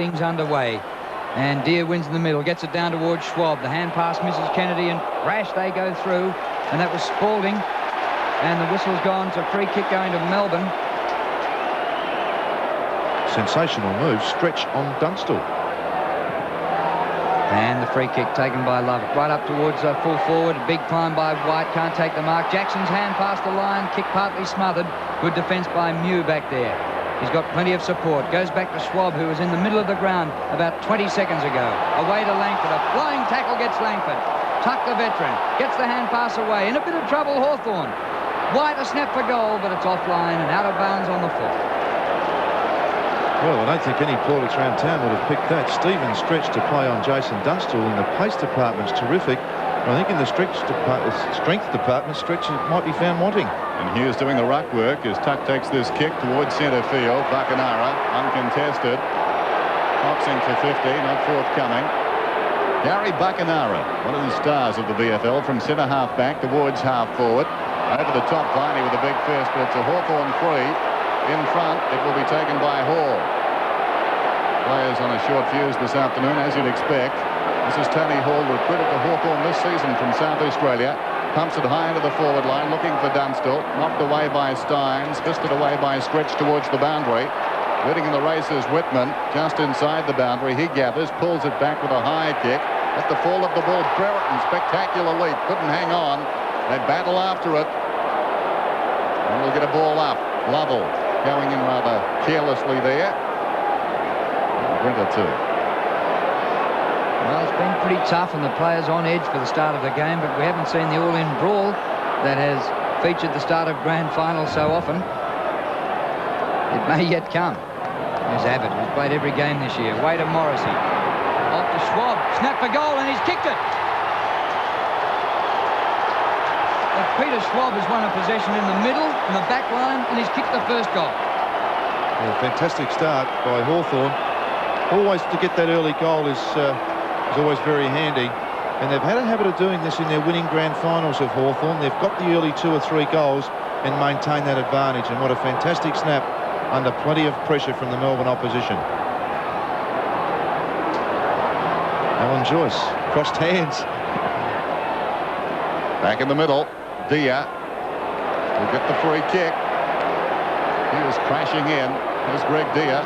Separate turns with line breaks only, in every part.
things underway. And Deere wins in the middle, gets it down towards Schwab. The hand pass misses Kennedy, and crash they go through. And that was Spalding. And the whistle's gone. It's a free kick going to Melbourne.
Sensational move. Stretch on Dunstall.
And the free kick taken by Love. Right up towards full forward. A big climb by White. Can't take the mark. Jackson's hand past the line. Kick partly smothered. Good defence by Mew back there. He's got plenty of support. Goes back to Schwab, who was in the middle of the ground about 20 seconds ago. Away to Langford. A flying tackle gets Langford. Tuck the veteran. Gets the hand pass away. In a bit of trouble, Hawthorn. White a snap for goal, but it's offline and out of bounds on the foot.
Well, I don't think any plaudits around town would have picked that. Stevens stretched to play on Jason Dunstall, and the pace department's terrific. I think in the strength department, Stretch might be found wanting.
And Hughes doing the ruck work as Tuck takes this kick towards centre field. Bacanara, uncontested. Boxing for 50, not forthcoming. Gary Bacanara, one of the stars of the VFL, from centre half back towards half forward. Over the top, Viney with a big fist, but it's a Hawthorn free. In front, it will be taken by Hall. Players on a short fuse this afternoon, as you'd expect. This is Tony Hall, recruited to Hawthorn this season from South Australia. Pumps it high into the forward line, looking for Dunstall. Knocked away by Steins, fisted away by Stretch towards the boundary. Leading in the race is Whitman, just inside the boundary. He gathers, pulls it back with a high kick. At the fall of the ball, Brereton, spectacular leap, couldn't hang on. They battle after it. And we'll get a ball up. Lovell going in rather carelessly there. Winter too.
Well, it's been pretty tough and the players on edge for the start of the game, but we haven't seen the all-in brawl that has featured the start of grand finals so often. It may yet come. There's Abbott, who's played every game this year. Way to Morrissey. Off to Schwab. Snap for goal, and he's kicked it. But Peter Schwab has won a possession in the middle, in the back line, and he's kicked the first goal.
Well, fantastic start by Hawthorn. Always to get that early goal is always very handy, and they've had a habit of doing this in their winning grand finals of Hawthorn. They've got the early 2 or 3 goals and maintain that advantage, and what a fantastic snap under plenty of pressure from the Melbourne opposition. Alan Joyce crossed hands.
Back in the middle, Dia will get the free kick. He was crashing in. Here's Greg Dia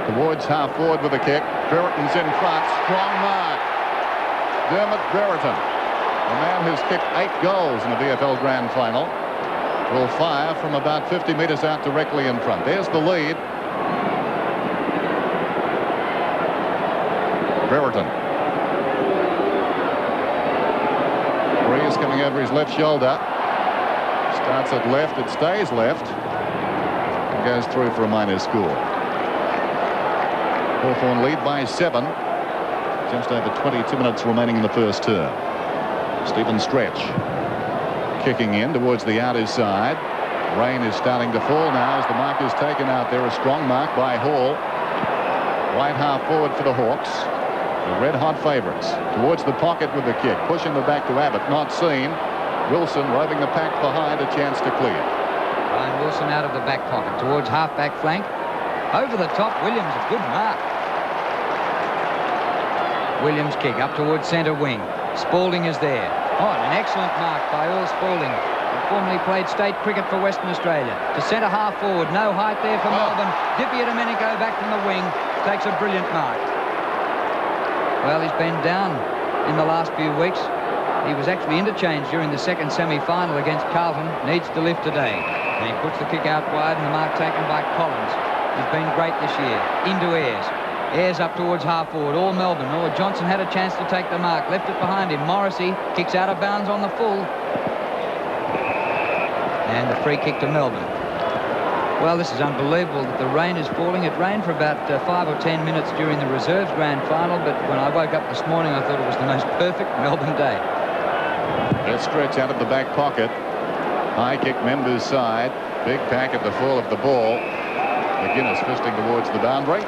towards half forward with a kick. Brereton's in front. Strong mark. Dermot Brereton, a man who's kicked 8 goals in the VFL Grand Final, will fire from about 50 metres out directly in front. There's the lead. Brereton. Breeze coming over his left shoulder. Starts at left. It stays left. And goes through for a minor score. Hawthorn lead by 7. Just over 22 minutes remaining in the first term. Stephen Stretch kicking in towards the outer side. Rain is starting to fall now as the mark is taken out there. A strong mark by Hall. Right half forward for the Hawks. The red-hot favourites. Towards the pocket with the kick. Pushing the back to Abbott. Not seen. Wilson roving the pack behind. A chance to clear.
Ryan Wilson out of the back pocket towards half-back flank. Over the top, Williams, a good mark. Williams kick up towards centre wing. Spalding is there. Oh, an excellent mark by Earl Spalding, who formerly played state cricket for Western Australia. To centre half forward, no height there for Melbourne. Dippy Domenico back from the wing, takes a brilliant mark. Well, he's been down in the last few weeks. He was actually interchanged during the second semi-final against Carlton. Needs to lift today. And he puts the kick out wide, and the mark taken by Collins. He's been great this year. Into Ayres. Ayres up towards half forward. All Melbourne. Oh, Johnson had a chance to take the mark. Left it behind him. Morrissey kicks out of bounds on the full. And the free kick to Melbourne. Well, this is unbelievable that the rain is falling. It rained for about 5 or 10 minutes during the reserves grand final, but when I woke up this morning, I thought it was the most perfect Melbourne day.
Let's stretch out of the back pocket. High kick members side. Big pack at the fall of the ball. McGuinness fisting towards the boundary.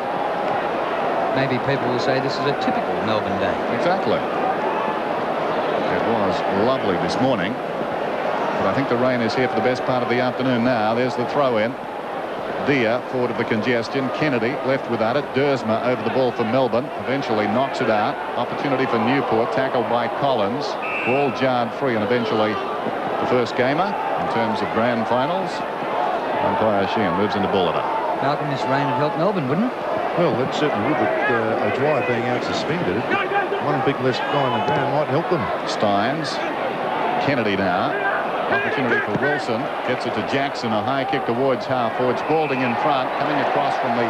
Maybe people will say this is a typical Melbourne day.
Exactly. It was lovely this morning, but I think the rain is here for the best part of the afternoon now. There's the throw in. Dia forward of the congestion. Kennedy left without it. Dersma over the ball for Melbourne. Eventually knocks it out. Opportunity for Newport. Tackled by Collins. Ball jarred free, and eventually the first gamer in terms of grand finals. Umpire Sheehan moves into ball over.
Malcolm, this rain would help Melbourne, wouldn't it?
Well, that certainly would, but O'Dwyer being out suspended, one big less guy on the ground might help them.
Steins. Kennedy now. Opportunity for Wilson. Gets it to Jackson. A high kick towards half forward. Spalding in front. Coming across from the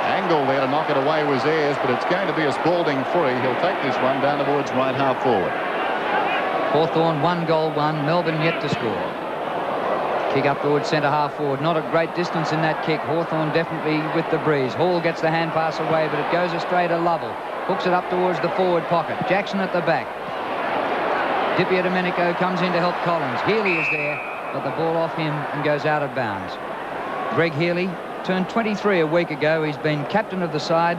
angle there to knock it away was Ayres, but it's going to be a Spalding free. He'll take this one down towards right half forward.
Hawthorn 1 goal 1. Melbourne yet to score. Kick up towards centre half forward. Not a great distance in that kick. Hawthorn definitely with the breeze. Hall gets the hand pass away, but it goes astray to Lovell. Hooks it up towards the forward pocket. Jackson at the back. Di Domenico comes in to help Collins. Healy is there, but the ball off him and goes out of bounds. Greg Healy turned 23 a week ago. He's been captain of the side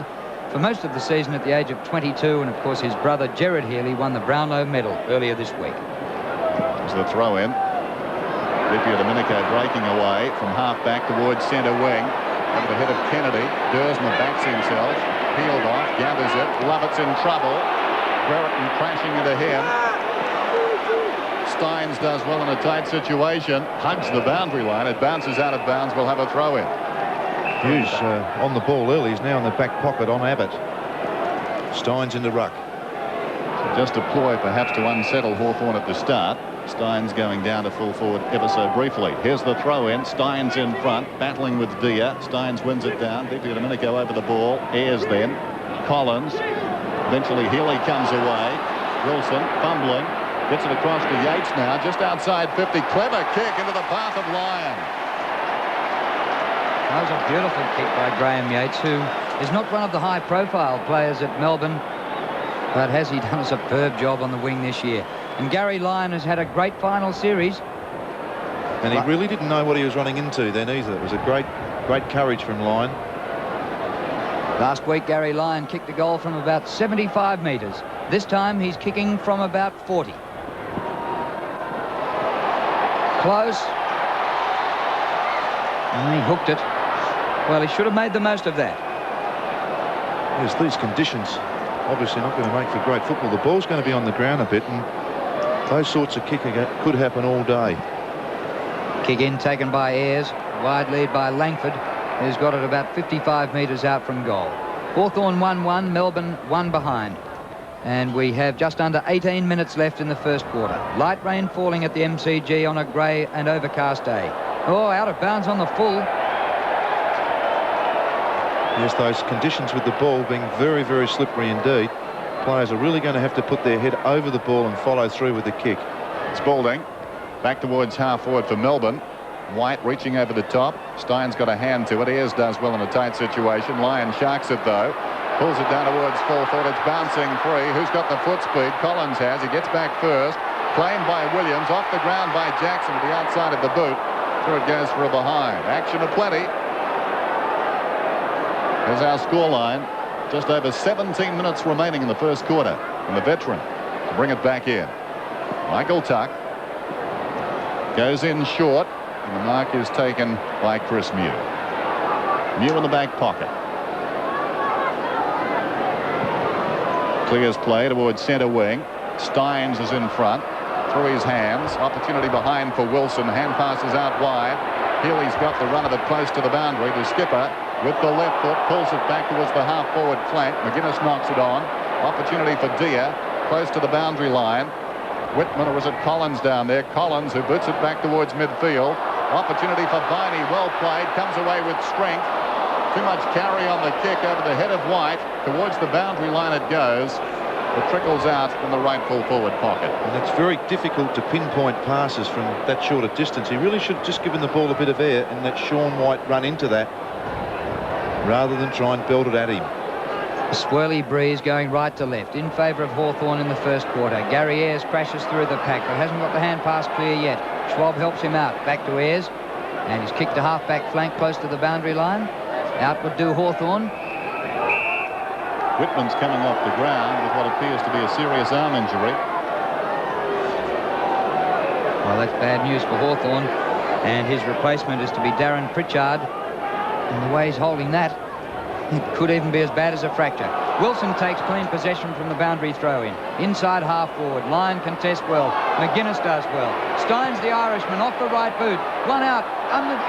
for most of the season at the age of 22, and of course his brother Gerard Healy won the Brownlow medal earlier this week.
There's the throw in. Di Domenico breaking away from half back towards centre wing. Over the head of Kennedy. Dersma backs himself. Peeled off. Gathers it. Lovett's in trouble. Brereton crashing into him. Steins does well in a tight situation. Hugs the boundary line. It bounces out of bounds. We'll have a throw in.
Hughes on the ball early. He's now in the back pocket on Abbott. Steins into ruck.
So just a ploy perhaps to unsettle Hawthorn at the start. Steins going down to full forward ever so briefly. Here's the throw in. Steins in front, battling with Dia. Steins wins it down. Di Domenico over the ball. Ayres then. Collins. Eventually Healy comes away. Wilson fumbling. Gets it across to Yates now, just outside 50. Clever kick into the path of Lyon.
That was a beautiful kick by Graham Yates, who is not one of the high-profile players at Melbourne, but has he done a superb job on the wing this year. And Gary Lyon has had a great final series.
And he really didn't know what he was running into then either. It was a great courage from Lyon.
Last week, Gary Lyon kicked a goal from about 75 metres. This time, he's kicking from about 40. Close. And he hooked it. Well, he should have made the most of that.
Yes, these conditions obviously not going to make for great football. The ball's going to be on the ground a bit, and those sorts of kicking could happen all day.
Kick in taken by Ayres. Wide lead by Langford, who's got it about 55 metres out from goal. Hawthorn 1-1, Melbourne 1 behind. And we have just under 18 minutes left in the first quarter. Light rain falling at the MCG on a grey and overcast day. Oh, out of bounds on the full.
Yes, those conditions with the ball being very, very slippery indeed. Players are really going to have to put their head over the ball and follow through with the kick.
Spalding back towards half forward for Melbourne. White reaching over the top. Stein's got a hand to it. Ayres does well in a tight situation. Lyon sharks it though. Pulls it down towards full forward. It's bouncing free. Who's got the foot speed? Collins has. He gets back first. Claimed by Williams. Off the ground by Jackson to the outside of the boot. Through it goes for a behind. Action aplenty. There's our scoreline. Just over 17 minutes remaining in the first quarter. And the veteran to bring it back in. Michael Tuck goes in short. And the mark is taken by Chris Mew. Mew in the back pocket. Clears play towards centre wing. Steins is in front. Through his hands. Opportunity behind for Wilson. Hand passes out wide. Healy's got the run of it close to the boundary. The skipper with the left foot pulls it back towards the half-forward flank. McGuinness knocks it on. Opportunity for Dia. Close to the boundary line. Whitman, or was it Collins down there? Collins, who boots it back towards midfield. Opportunity for Viney. Well played. Comes away with strength. Too much carry on the kick over the head of White. Towards the boundary line it goes. It trickles out from the right full forward pocket.
And it's very difficult to pinpoint passes from that short a distance. He really should have just given the ball a bit of air and let Sean White run into that rather than try and belt it at him.
A swirly breeze going right to left in favour of Hawthorn in the first quarter. Gary Ayres crashes through the pack but hasn't got the hand pass clear yet. Schwab helps him out. Back to Ayres. And he's kicked a half-back flank close to the boundary line. Out would do Hawthorn.
Whitman's coming off the ground with what appears to be a serious arm injury.
Well, that's bad news for Hawthorn. And his replacement is to be Darren Pritchard, And the way he's holding that, it could even be as bad as a fracture. Wilson takes clean possession from the boundary throw-in. Inside half-forward. Lyon contests well. McGuinness does well. Steins, the Irishman, off the right boot. One out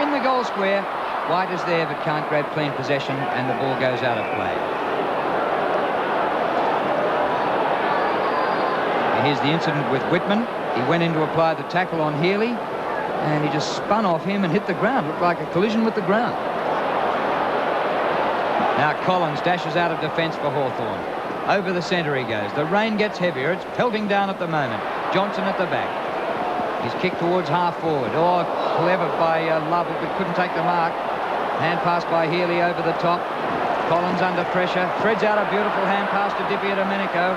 in the goal square. White is there but can't grab clean possession, and the ball goes out of play. Here's the incident with Whitman. He went in to apply the tackle on Healy, and he just spun off him and hit the ground. Looked like a collision with the ground. Now Collins dashes out of defence for Hawthorn. Over the centre he goes. The rain gets heavier. It's pelting down at the moment. Johnson at the back. He's kicked towards half-forward. Oh, clever by Lovell, but couldn't take the mark. Hand pass by Healy over the top. Collins under pressure. Threads out a beautiful hand pass to Di Domenico.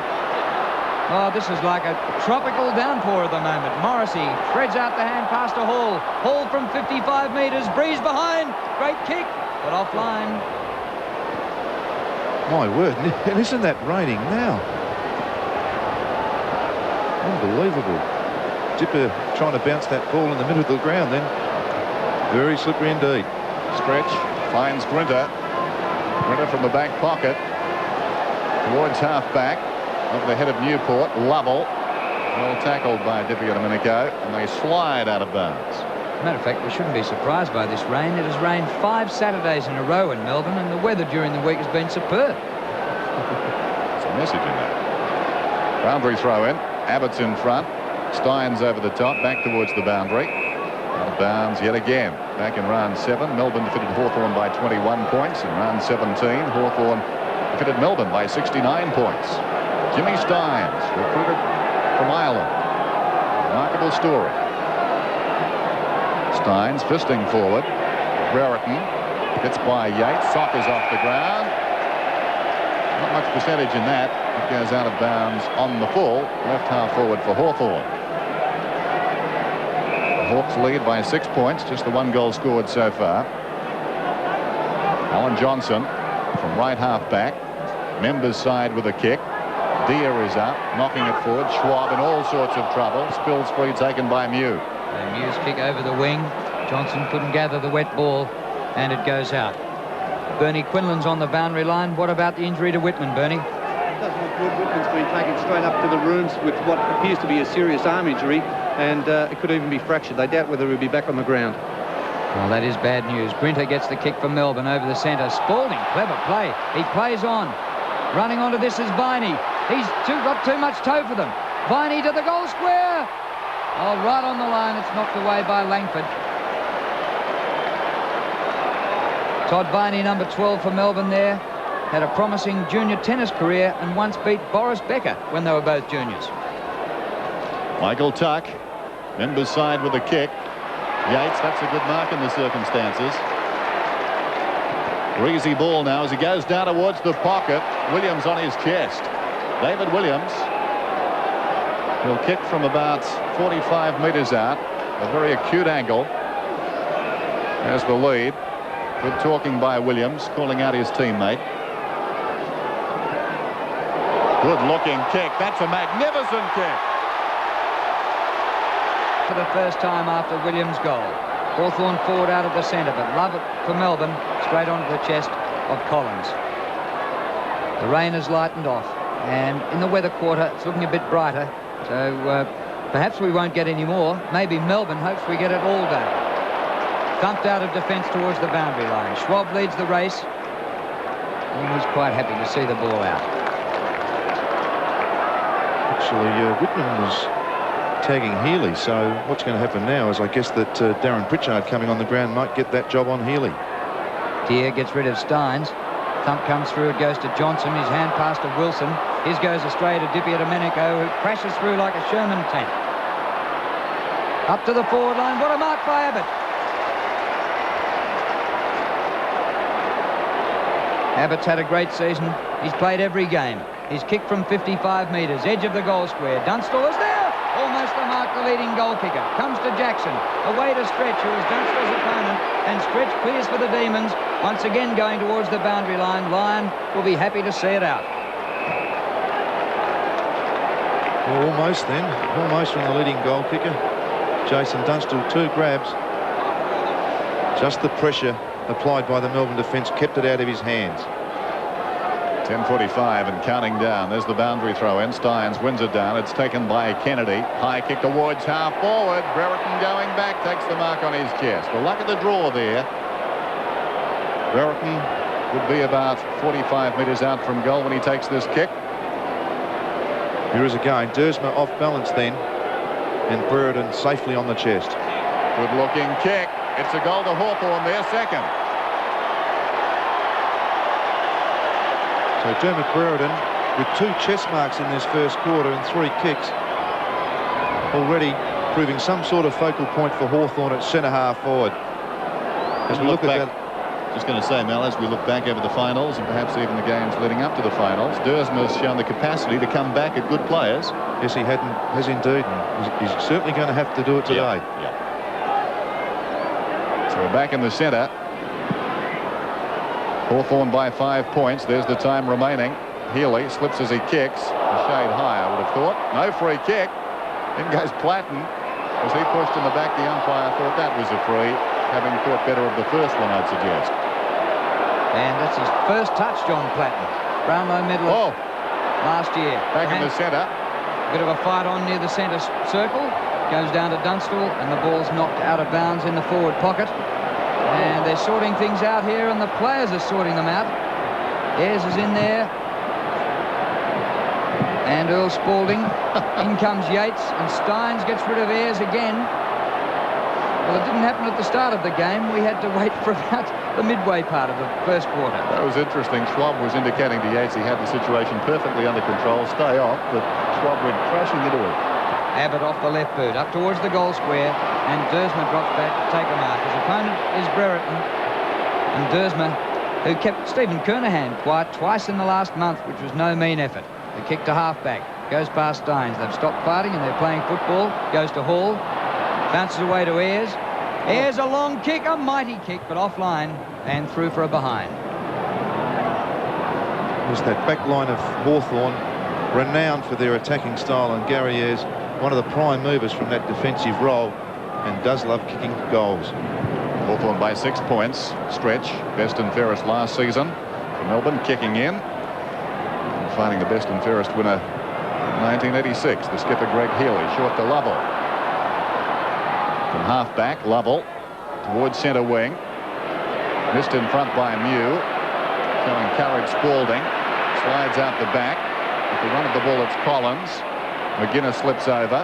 Oh, this is like a tropical downpour at the moment. Morrissey threads out the hand pass to Hall. Hall from 55 metres. Breeze behind. Great kick, but offline.
My word, and isn't that raining now? Unbelievable. Dipper trying to bounce that ball in the middle of the ground then. Very slippery indeed.
Stretch finds Grinter. Grinter from the back pocket towards half-back. Over the head of Newport. Lovell. Well tackled by Di Domenico, and they slide out of bounds.
As a matter of fact, we shouldn't be surprised by this rain. It has rained 5 Saturdays in a row in Melbourne, and the weather during the week has been superb.
There's a message in that. Boundary throw in. Abbott's in front. Steins over the top, back towards the boundary. Out of bounds yet again. Back in round 7, Melbourne defeated Hawthorn by 21 points. In round 17, Hawthorn defeated Melbourne by 69 points. Jimmy Steins, recruited from Ireland. Remarkable story. Steins fisting forward. Brereton hits by Yates. Sock is off the ground. Not much percentage in that. It goes out of bounds on the full. Left half forward for Hawthorn. The Hawks lead by 6 points. Just the 1 goal scored so far. Alan Johnson from right half back. Members side with a kick. Deere is up, knocking it forward. Schwab in all sorts of trouble. Spills free, taken by Mew.
And Mew's kick over the wing. Johnson couldn't gather the wet ball, and it goes out. Bernie Quinlan's on the boundary line. What about the injury to Whitman, Bernie?
It doesn't look good. Whitman's been taken straight up to the rooms with what appears to be a serious arm injury, and it could even be fractured. They doubt whether he'll be back on the ground.
Well, that is bad news. Grinter gets the kick for Melbourne over the centre. Spalding, clever play. He plays on. Running onto this is Viney. He's got too much toe for them. Viney to the goal square. Oh, right on the line. It's knocked away by Langford. Todd Viney, number 12 for Melbourne there. Had a promising junior tennis career and once beat Boris Becker when they were both juniors.
Michael Tuck. Members side with a kick. Yates, that's a good mark in the circumstances. Breezy ball now as he goes down towards the pocket. Williams on his chest. David Williams will kick from about 45 metres out. A very acute angle. There's the lead. Good talking by Williams, calling out his teammate. Good looking kick. That's a magnificent kick.
For the first time after Williams' goal. Hawthorn forward out of the centre, but Lovett for Melbourne straight onto the chest of Collins. The rain has lightened off, and in the weather quarter it's looking a bit brighter, so perhaps we won't get any more. Maybe Melbourne hopes we get it all day. Thumped out of defence towards the boundary line. Schwab leads the race, and he's quite happy to see the ball out.
Actually, Whitman was tagging Healy, so what's going to happen now is I guess that Darren Pritchard coming on the ground might get that job on Healy.
Deere gets rid of Steins. Thump comes through, it goes to Johnson. His hand pass to Wilson. His goes astray to Di Domenico, who crashes through like a Sherman tank. Up to the forward line. What a mark by Abbott. Abbott's had a great season. He's played every game. He's kicked from 55 metres, edge of the goal square. Dunstall is there. Almost the mark, the leading goal kicker. Comes to Jackson. Away to Stretch, who is Dunstall's opponent. And Stretch clears for the Demons. Once again going towards the boundary line. Lyon will be happy to see it out.
Well, almost then. Almost from the leading goal kicker. Jason Dunstall, 2 grabs. Just the pressure applied by the Melbourne defence kept it out of his hands.
10:45 and counting down. There's the boundary throw in. Stynes wins it down. It's taken by Kennedy. High kick towards half forward. Brereton going back, takes the mark on his chest. The luck of the draw there. Brereton would be about 45 metres out from goal when he takes this kick.
Here is again. Dersma off balance then, and Brereton safely on the chest.
Good looking kick. It's a goal to Hawthorn there, second.
So Dermot Brereton with 2 chest marks in this first quarter and 3 kicks, already proving some sort of focal point for Hawthorn at centre half forward. As we look at that,
just going to say, Mel, as we look back over the finals and perhaps even the games leading up to the finals, Dersma has shown the capacity to come back at good players.
yes, he has indeed. And he's certainly going to have to do it today.
Yeah. So we're back in the centre. Hawthorn by 5 points. There's the time remaining. Healy slips as he kicks. A shade high, I would have thought. No free kick. In goes Platten. As he pushed in the back, the umpire thought that was a free, having caught better of the first one, I'd suggest.
And that's his first touch, John Platten. Brownlow medalist last year.
Back in the centre.
Bit of a fight on near the centre circle. Goes down to Dunstall, and the ball's knocked out of bounds in the forward pocket. And they're sorting things out here, and the players are sorting them out. Ayres is in there. And Earl Spalding. In comes Yates, and Stynes gets rid of Ayres again. Well, it didn't happen at the start of the game. We had to wait for about the midway part of the first quarter.
That was interesting. Schwab was indicating to Yates he had the situation perfectly under control. Stay off, but Schwab went crashing into it.
Abbott off the left boot, up towards the goal square, and Dersma drops back to take a mark. His opponent is Brereton, and Dersma, who kept Stephen Kernahan quiet twice in the last month, which was no mean effort. The kick to half-back, goes past Stynes. They've stopped fighting and they're playing football. Goes to Hall, bounces away to Ayres. Ayres a long kick, a mighty kick, but offline and through for a behind.
There's that back line of Hawthorn, renowned for their attacking style, and Gary Ayres, one of the prime movers from that defensive role, and does love kicking goals.
Hawthorn by 6 points. Stretch, best and fairest last season. For Melbourne, kicking in. And finding the best and fairest winner in 1986. The skipper Greg Healy, short to Lovell. From half-back, Lovell towards centre wing. Missed in front by Mew. Showing courage, Spalding. Slides out the back. At the run of the ball, it's Collins. McGuinness slips over.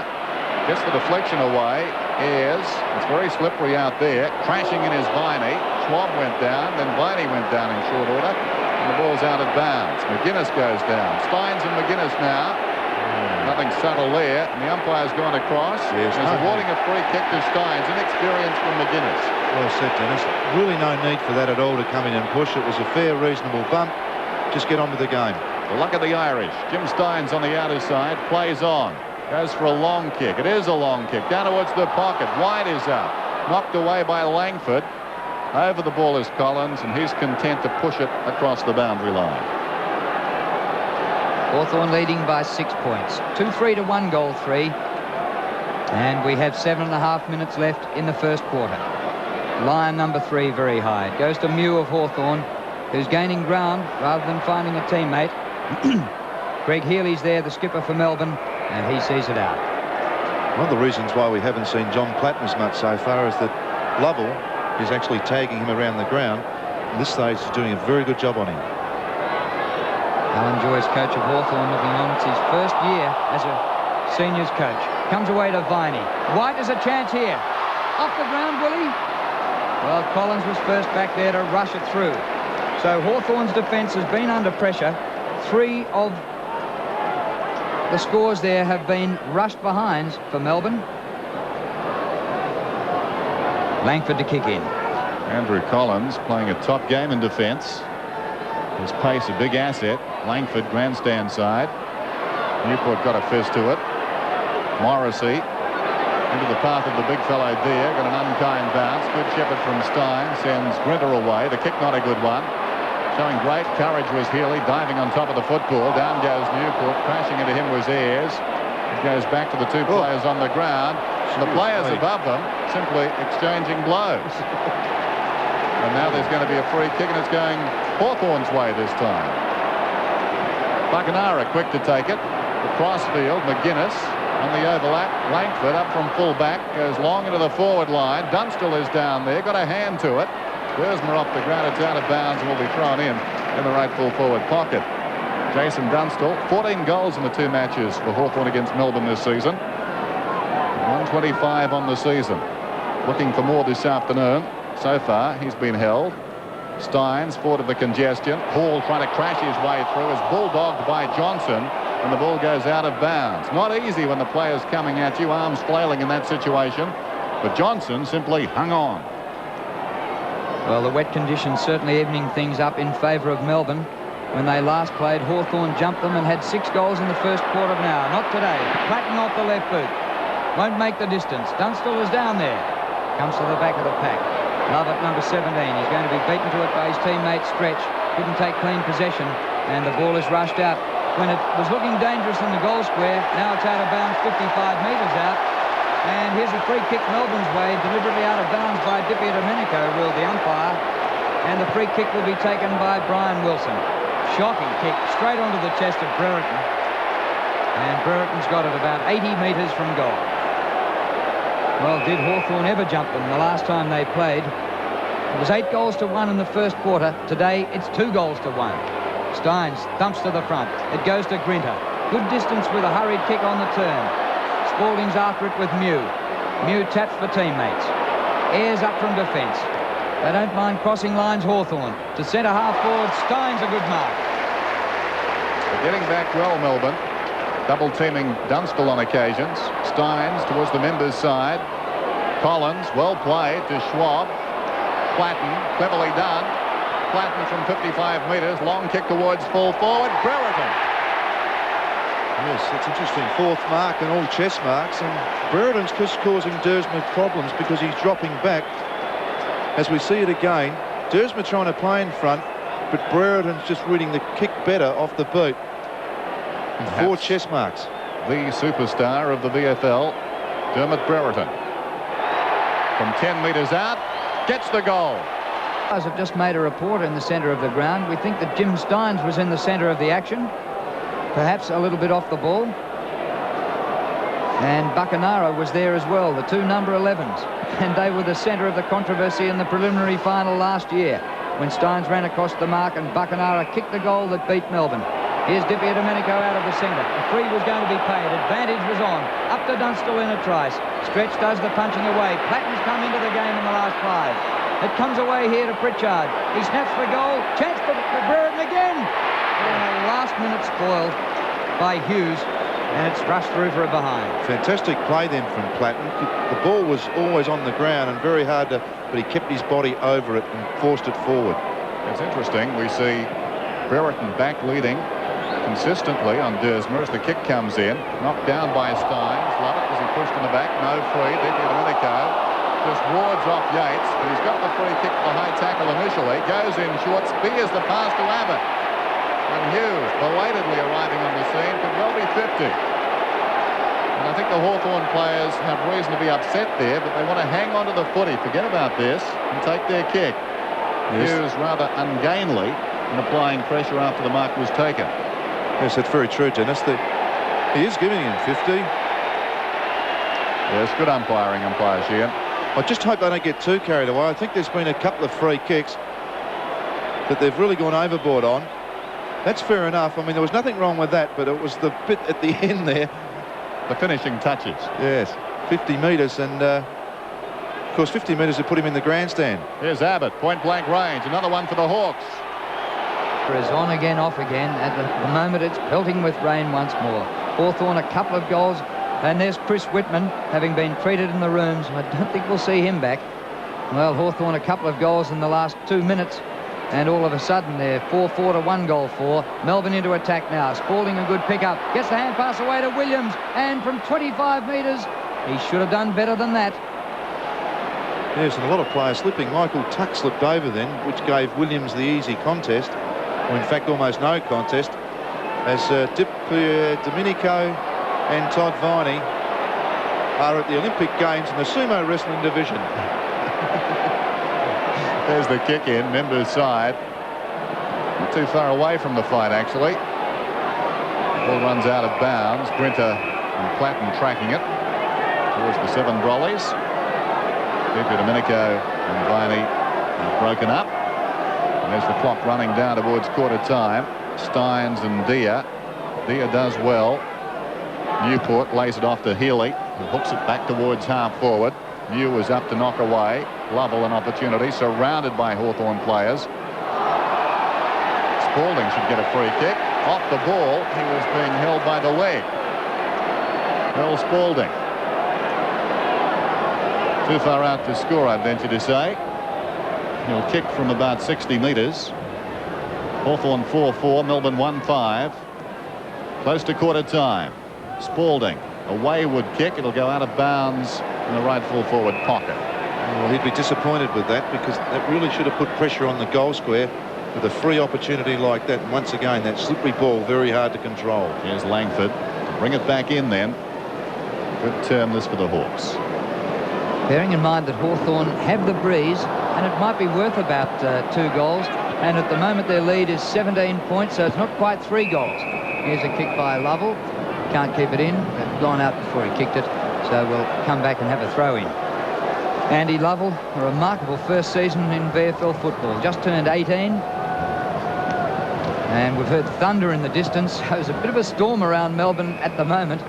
Gets the deflection away. Ayres, it's very slippery out there. Crashing in his Viney. Schwab went down, then Viney went down in short order. And the ball's out of bounds. McGuinness goes down. Stynes and McGuinness now. Nothing subtle there. And the umpire's gone across.
Yes,
and is awarding a free kick to Stynes. Inexperience from McGuinness.
Well said, Dennis. Really no need for that at all to come in and push. It was a fair, reasonable bump. Just get on with the game.
The luck of the Irish. Jim Stynes on the outer side. Plays on. Goes for a long kick. It is a long kick. Down towards the pocket. Wide is up. Knocked away by Langford. Over the ball is Collins, and he's content to push it across the boundary line.
Hawthorn leading by 6 points. 2-3 to 1 goal 3. And we have 7.5 minutes left in the first quarter. Line number 3 very high. It goes to Mew of Hawthorn, who's gaining ground rather than finding a teammate. Greg Healy's there, the skipper for Melbourne, and he sees it out.
One of the reasons why we haven't seen John Platten as much so far is that Lovell is actually tagging him around the ground. At this stage, he's doing a very good job on him.
Alan Joyce, coach of Hawthorn, looking on. It's his first year as a seniors coach. Comes away to Viney. White has a chance here. Off the ground, will he? Well, Collins was first back there to rush it through. So Hawthorn's defence has been under pressure. 3 of the scores there have been rushed behinds for Melbourne. Langford to kick in.
Andrew Collins playing a top game in defence. His pace a big asset. Langford grandstand side. Newport got a fizz to it. Morrissey into the path of the big fellow there. Got an unkind bounce. Good shepherd from Stein. Sends Grinter away. The kick not a good one. Showing great courage was Healy, diving on top of the football. Down goes Newport. Crashing into him was Ayres. It goes back to the 2 players on the ground. The players above them simply exchanging blows. And now there's going to be a free kick, and it's going Hawthorn's way this time. Buckenara quick to take it. The crossfield, McGuinness on the overlap. Langford up from full back, goes long into the forward line. Dunstall is down there, got a hand to it. Dersmer off the ground, it's out of bounds and will be thrown in the right full forward pocket. Jason Dunstall, 14 goals in the 2 matches for Hawthorn against Melbourne this season. 125 on the season. Looking for more this afternoon. So far, he's been held. Steins forward of the congestion. Hall trying to crash his way through, is bulldogged by Johnson, and the ball goes out of bounds. Not easy when the player's coming at you, arms flailing in that situation, but Johnson simply hung on.
Well, the wet conditions certainly evening things up in favour of Melbourne. When they last played, Hawthorn jumped them and had 6 goals in the first quarter of an hour. Not today. Platten off the left boot. Won't make the distance. Dunstall is down there. Comes to the back of the pack. Lovett, number 17. He's going to be beaten to it by his teammate Stretch. Couldn't take clean possession, and the ball is rushed out. When it was looking dangerous in the goal square, now it's out of bounds 55 metres out. And here's a free kick Melbourne's way, deliberately out of bounds by Di Domenico, ruled the umpire. And the free kick will be taken by Brian Wilson. Shocking kick straight onto the chest of Brereton. And Brereton's got it about 80 metres from goal. Well, did Hawthorn ever jump them the last time they played? It was 8 goals to 1 in the first quarter. Today, it's 2 goals to 1. Steins thumps to the front. It goes to Grinter. Good distance with a hurried kick on the turn. Spalding's after it with Mew. Mew taps for teammates. Ayres up from defence. They don't mind crossing lines, Hawthorn. To centre half forward, Steins a good mark.
They're getting back well, Melbourne. Double teaming Dunstall on occasions. Steins towards the members' side. Collins, well played to Schwab. Platten, cleverly done. Platten from 55 metres. Long kick towards full forward. Brereton.
Yes, that's interesting. 4th mark and all chest marks, and Brereton's just causing Dersmer problems because he's dropping back. As we see it again, Dersmer trying to play in front, but Brereton's just reading the kick better off the boot. And 4 chest marks.
The superstar of the VFL, Dermot Brereton. From 10 metres out, gets the goal.
As I've just made a report in the centre of the ground, we think that Jim Steins was in the centre of the action. Perhaps a little bit off the ball. And Buckenara was there as well, the 2 number 11s. And they were the centre of the controversy in the preliminary final last year, when Steins ran across the mark and Buckenara kicked the goal that beat Melbourne. Here's Di Domenico out of the centre. A free was going to be paid. Advantage was on. Up to Dunstall in a trice. Stretch does the punching away. Platten's come into the game in the last 5. It comes away here to Pritchard. He snaps for goal. Chance for Brereton again. And a last minute spoiled by Hughes, and it's rushed through for a behind.
Fantastic play then from Platten. The ball was always on the ground and very hard to, but he kept his body over it and forced it forward.
It's interesting. We see Brereton back leading consistently on Dersmer as the kick comes in. Knocked down by Steins. Lovett as he pushed in the back. No free. Di Domenico just wards off Yates, but he's got the free kick for the high tackle initially. Goes in short. Spears the pass to Abbott. And Hughes, belatedly arriving on the scene, could well be 50. And I think the Hawthorn players have reason to be upset there, but they want to hang on to the footy, forget about this, and take their kick. Yes. Hughes rather ungainly in applying pressure after the mark was taken.
Yes, that's very true, Dennis. He is giving him 50.
Yes, good umpiring, umpire Sheehan.
I just hope they don't get too carried away. I think there's been a couple of free kicks that they've really gone overboard on. That's fair enough. I mean, there was nothing wrong with that, but it was the bit at the end there.
The finishing touches.
Yes, 50 metres, and of course 50 metres to put him in the grandstand.
Here's Abbott, point-blank range. Another one for the Hawks.
Is on again, off again. At the moment, it's pelting with rain once more. Hawthorn a couple of goals, and there's Chris Whitman, having been treated in the rooms. I don't think we'll see him back. Well, Hawthorn a couple of goals in the last 2 minutes. And all of a sudden they're 4-4 to 1 goal for. Melbourne into attack now. Spalding a good pick-up. Gets the hand pass away to Williams. And from 25 metres, he should have done better than that.
Yes, and a lot of players slipping. Michael Tuck slipped over then, which gave Williams the easy contest. Or in fact, almost no contest. As Domenico and Todd Viney are at the Olympic Games in the sumo wrestling division.
There's the kick in, Member's side. Not too far away from the fight, actually. Ball runs out of bounds. Brinter and Platten tracking it towards the 7 Brollies. Di Domenico and Viney have broken up. And there's the clock running down towards quarter time. Steins and Dia. Dia does well. Newport lays it off to Healy, who hooks it back towards half forward. New was up to knock away. Lovell an opportunity, surrounded by Hawthorn players. Spalding should get a free kick. Off the ball, he was being held by the leg. Earl Spalding. Too far out to score, I'd venture to say. He'll kick from about 60 metres. Hawthorn 4-4, Melbourne 1-5. Close to quarter time. Spalding, a wayward kick. It'll go out of bounds in the right full forward pocket.
Well, he'd be disappointed with that, because that really should have put pressure on the goal square with a free opportunity like that. And once again, that slippery ball, very hard to control.
Here's Langford. Bring it back in then. Good term this for the Hawks.
Bearing in mind that Hawthorn have the breeze, and it might be worth about 2 goals. And at the moment their lead is 17 points, so it's not quite 3 goals. Here's a kick by Lovell. Can't keep it in. It's gone out before he kicked it, so we'll come back and have a throw in. Andy Lovell, a remarkable first season in VFL football. Just turned 18. And we've heard thunder in the distance. There's a bit of a storm around Melbourne at the moment.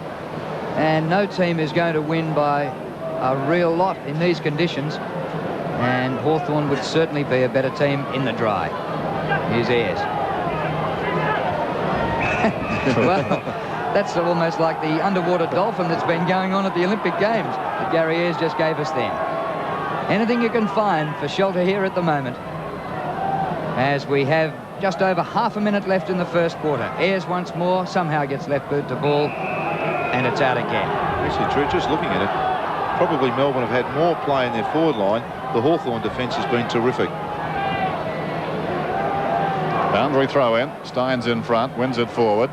And no team is going to win by a real lot in these conditions. And Hawthorn would certainly be a better team in the dry. Here's Ayres. Well, that's almost like the underwater dolphin that's been going on at the Olympic Games that Gary Ayres just gave us then. Anything you can find for shelter here at the moment, as we have just over half a minute left in the first quarter. Ayres once more somehow gets left boot to ball, and it's out again.
Actually, Drew, just looking at it, probably Melbourne have had more play in their forward line. The Hawthorn defence has been terrific.
Boundary throw in. Steins in front, wins it forward.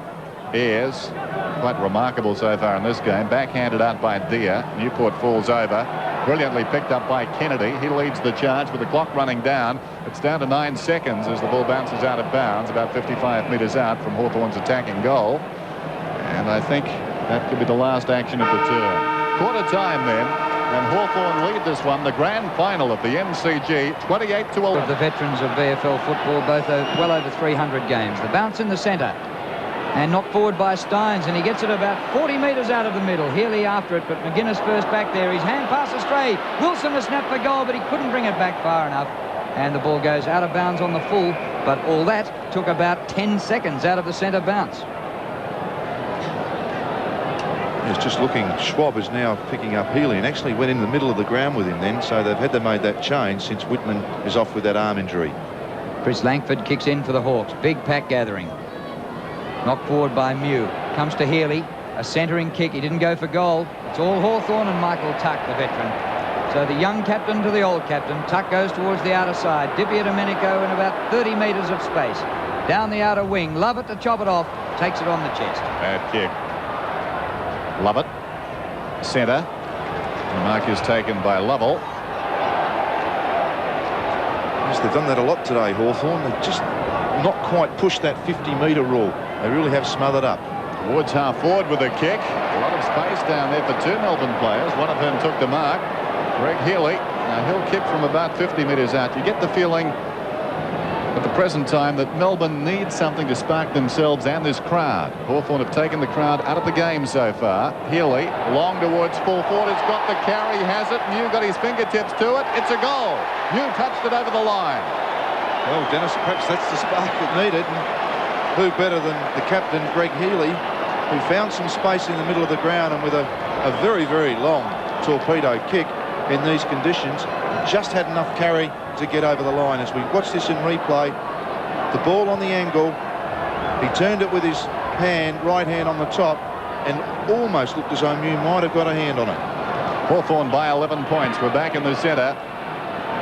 Ayres, quite remarkable so far in this game. Backhanded out by Dia. Newport falls over. Brilliantly picked up by Kennedy. He leads the charge with the clock running down. It's down to 9 seconds as the ball bounces out of bounds, about 55 metres out from Hawthorn's attacking goal. And I think that could be the last action of the term. Quarter time then, and Hawthorn lead this one, the grand final of the MCG, 28-11.
Of the veterans of VFL football, both well over 300 games. The bounce in the centre. And knocked forward by Steins, and he gets it about 40 metres out of the middle. Healy after it, but McGuinness first back there. His hand pass astray. Wilson has snapped for goal, but he couldn't bring it back far enough. And the ball goes out of bounds on the full, but all that took about 10 seconds out of the centre bounce.
It's just looking, Schwab is now picking up Healy, and actually went in the middle of the ground with him then, so they've had to make that change since Whitman is off with that arm injury.
Chris Langford kicks in for the Hawks. Big pack gathering. Knocked forward by Mew. Comes to Healy. A centering kick. He didn't go for goal. It's all Hawthorn and Michael Tuck, the veteran. So the young captain to the old captain. Tuck goes towards the outer side. Di Domenico in about 30 metres of space. Down the outer wing. Lovett to chop it off. Takes it on the chest.
Bad kick. Lovett. Centre. The mark is taken by Lovell.
Yes, they've done that a lot today, Hawthorn. They've just not quite pushed that 50-metre rule. They really have smothered up.
Towards half forward with a kick. A lot of space down there for 2 Melbourne players. One of whom took the mark. Greg Healy. Now he'll kick from about 50 metres out. You get the feeling at the present time that Melbourne needs something to spark themselves and this crowd. Hawthorn have taken the crowd out of the game so far. Healy long towards full forward. It's got the carry, has it. New got his fingertips to it. It's a goal. New touched it over the line.
Well, Dennis, perhaps that's the spark that needed. And who better than the captain, Greg Healy, who found some space in the middle of the ground, and with a very, very long torpedo kick in these conditions, just had enough carry to get over the line. As we watch this in replay, the ball on the angle, he turned it with his hand, right hand on the top, and almost looked as though Mew might have got a hand on it.
Hawthorn by 11 points. We're back in the centre.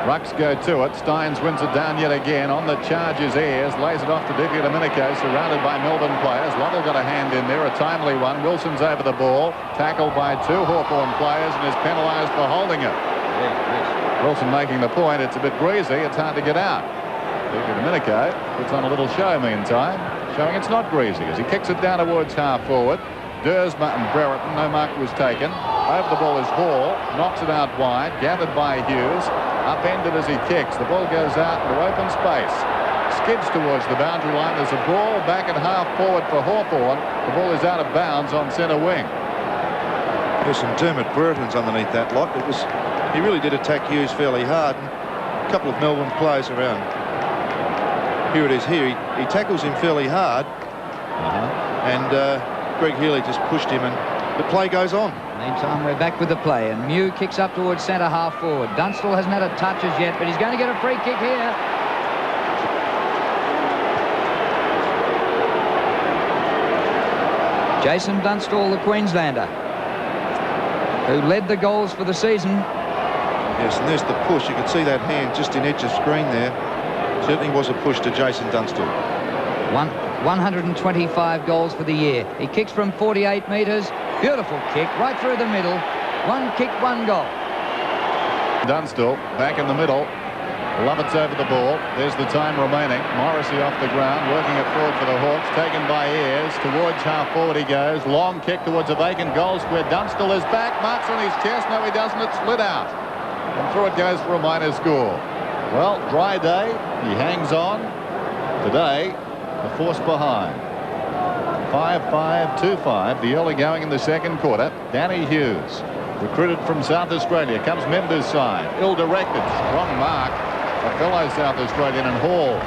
Rucks go to it. Steins wins it down yet again. On the charge is Ayres. Lays it off to Di Domenico, surrounded by Melbourne players. Lovell got a hand in there, a timely one. Wilson's over the ball. Tackled by 2 Hawthorn players and is penalised for holding it. Wilson making the point, it's a bit greasy, it's hard to get out. Domenico puts on a little show meantime, showing it's not greasy as he kicks it down towards half forward. Dersma and Brereton, no mark was taken. Over the ball is Hall, knocks it out wide, gathered by Hughes, upended as he kicks. The ball goes out into open space. Skids towards the boundary line. There's a ball back at half forward for Hawthorn. The ball is out of bounds on centre wing.
There's some Dermot Brereton's underneath that lot. He really did attack Hughes fairly hard. And a couple of Melbourne players around. Here it is here. He tackles him fairly hard. And Greg Healy just pushed him and the play goes on.
Meantime, we're back with the play, and Mew kicks up towards centre half forward. Dunstall hasn't had a touch as yet, but he's going to get a free kick here. Jason Dunstall, the Queenslander, who led the goals for the season.
Yes, and there's the push. You can see that hand just in edge of screen there. Certainly was a push to Jason Dunstall.
125 goals for the year. He kicks from 48 metres. Beautiful kick right through the middle. One kick, one goal.
Dunstall back in the middle. Lovett's over the ball. There's the time remaining. Morrissey off the ground, working it forward for the Hawks. Taken by Ayres. Towards half forward he goes. Long kick towards a vacant goal square. Dunstall is back. Marks on his chest. No, he doesn't. It's slid out. And through it goes for a minor score. Well, dry day. He hangs on. Today, a force behind. 5-5, 2-5. The early going in the second quarter. Danny Hughes, recruited from South Australia, comes Members' side. Ill-directed. Strong mark. A fellow South Australian and Hall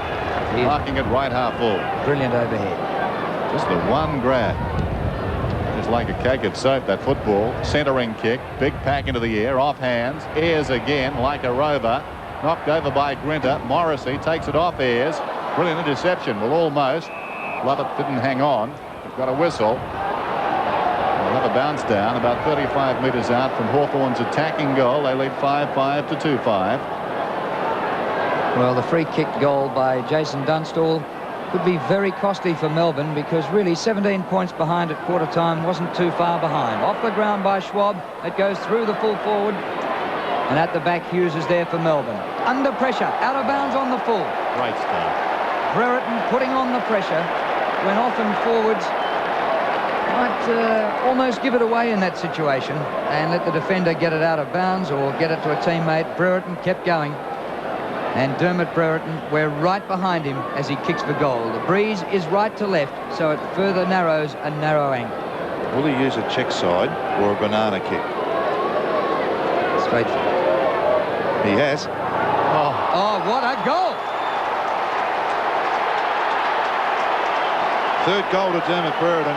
marking it right half forward.
Brilliant overhead.
Just the one grab. It's like a cake of soap, that football. Centering kick. Big pack into the air. Off hands. Ayres again like a rover. Knocked over by Grinter. Morrissey takes it off Ayres. Brilliant interception. Well, almost. Lovett didn't hang on. We've got a whistle. We'll have a bounce down about 35 metres out from Hawthorn's attacking goal. They lead 5-5 to 2-5.
Well, the free kick goal by Jason Dunstall could be very costly for Melbourne, because really 17 points behind at quarter time wasn't too far behind. Off the ground by Schwab. It goes through the full forward. And at the back, Hughes is there for Melbourne. Under pressure. Out of bounds on the full.
Great start.
Brereton putting on the pressure. Went off and forwards. Might almost give it away in that situation and let the defender get it out of bounds or get it to a teammate. Brereton kept going. And Dermot Brereton, we're right behind him as he kicks for goal. The breeze is right to left, so it further narrows a narrow angle.
Will he use a check side or a banana kick?
Straight.
He has.
Oh, what a goal!
Third goal to Dermot Brereton,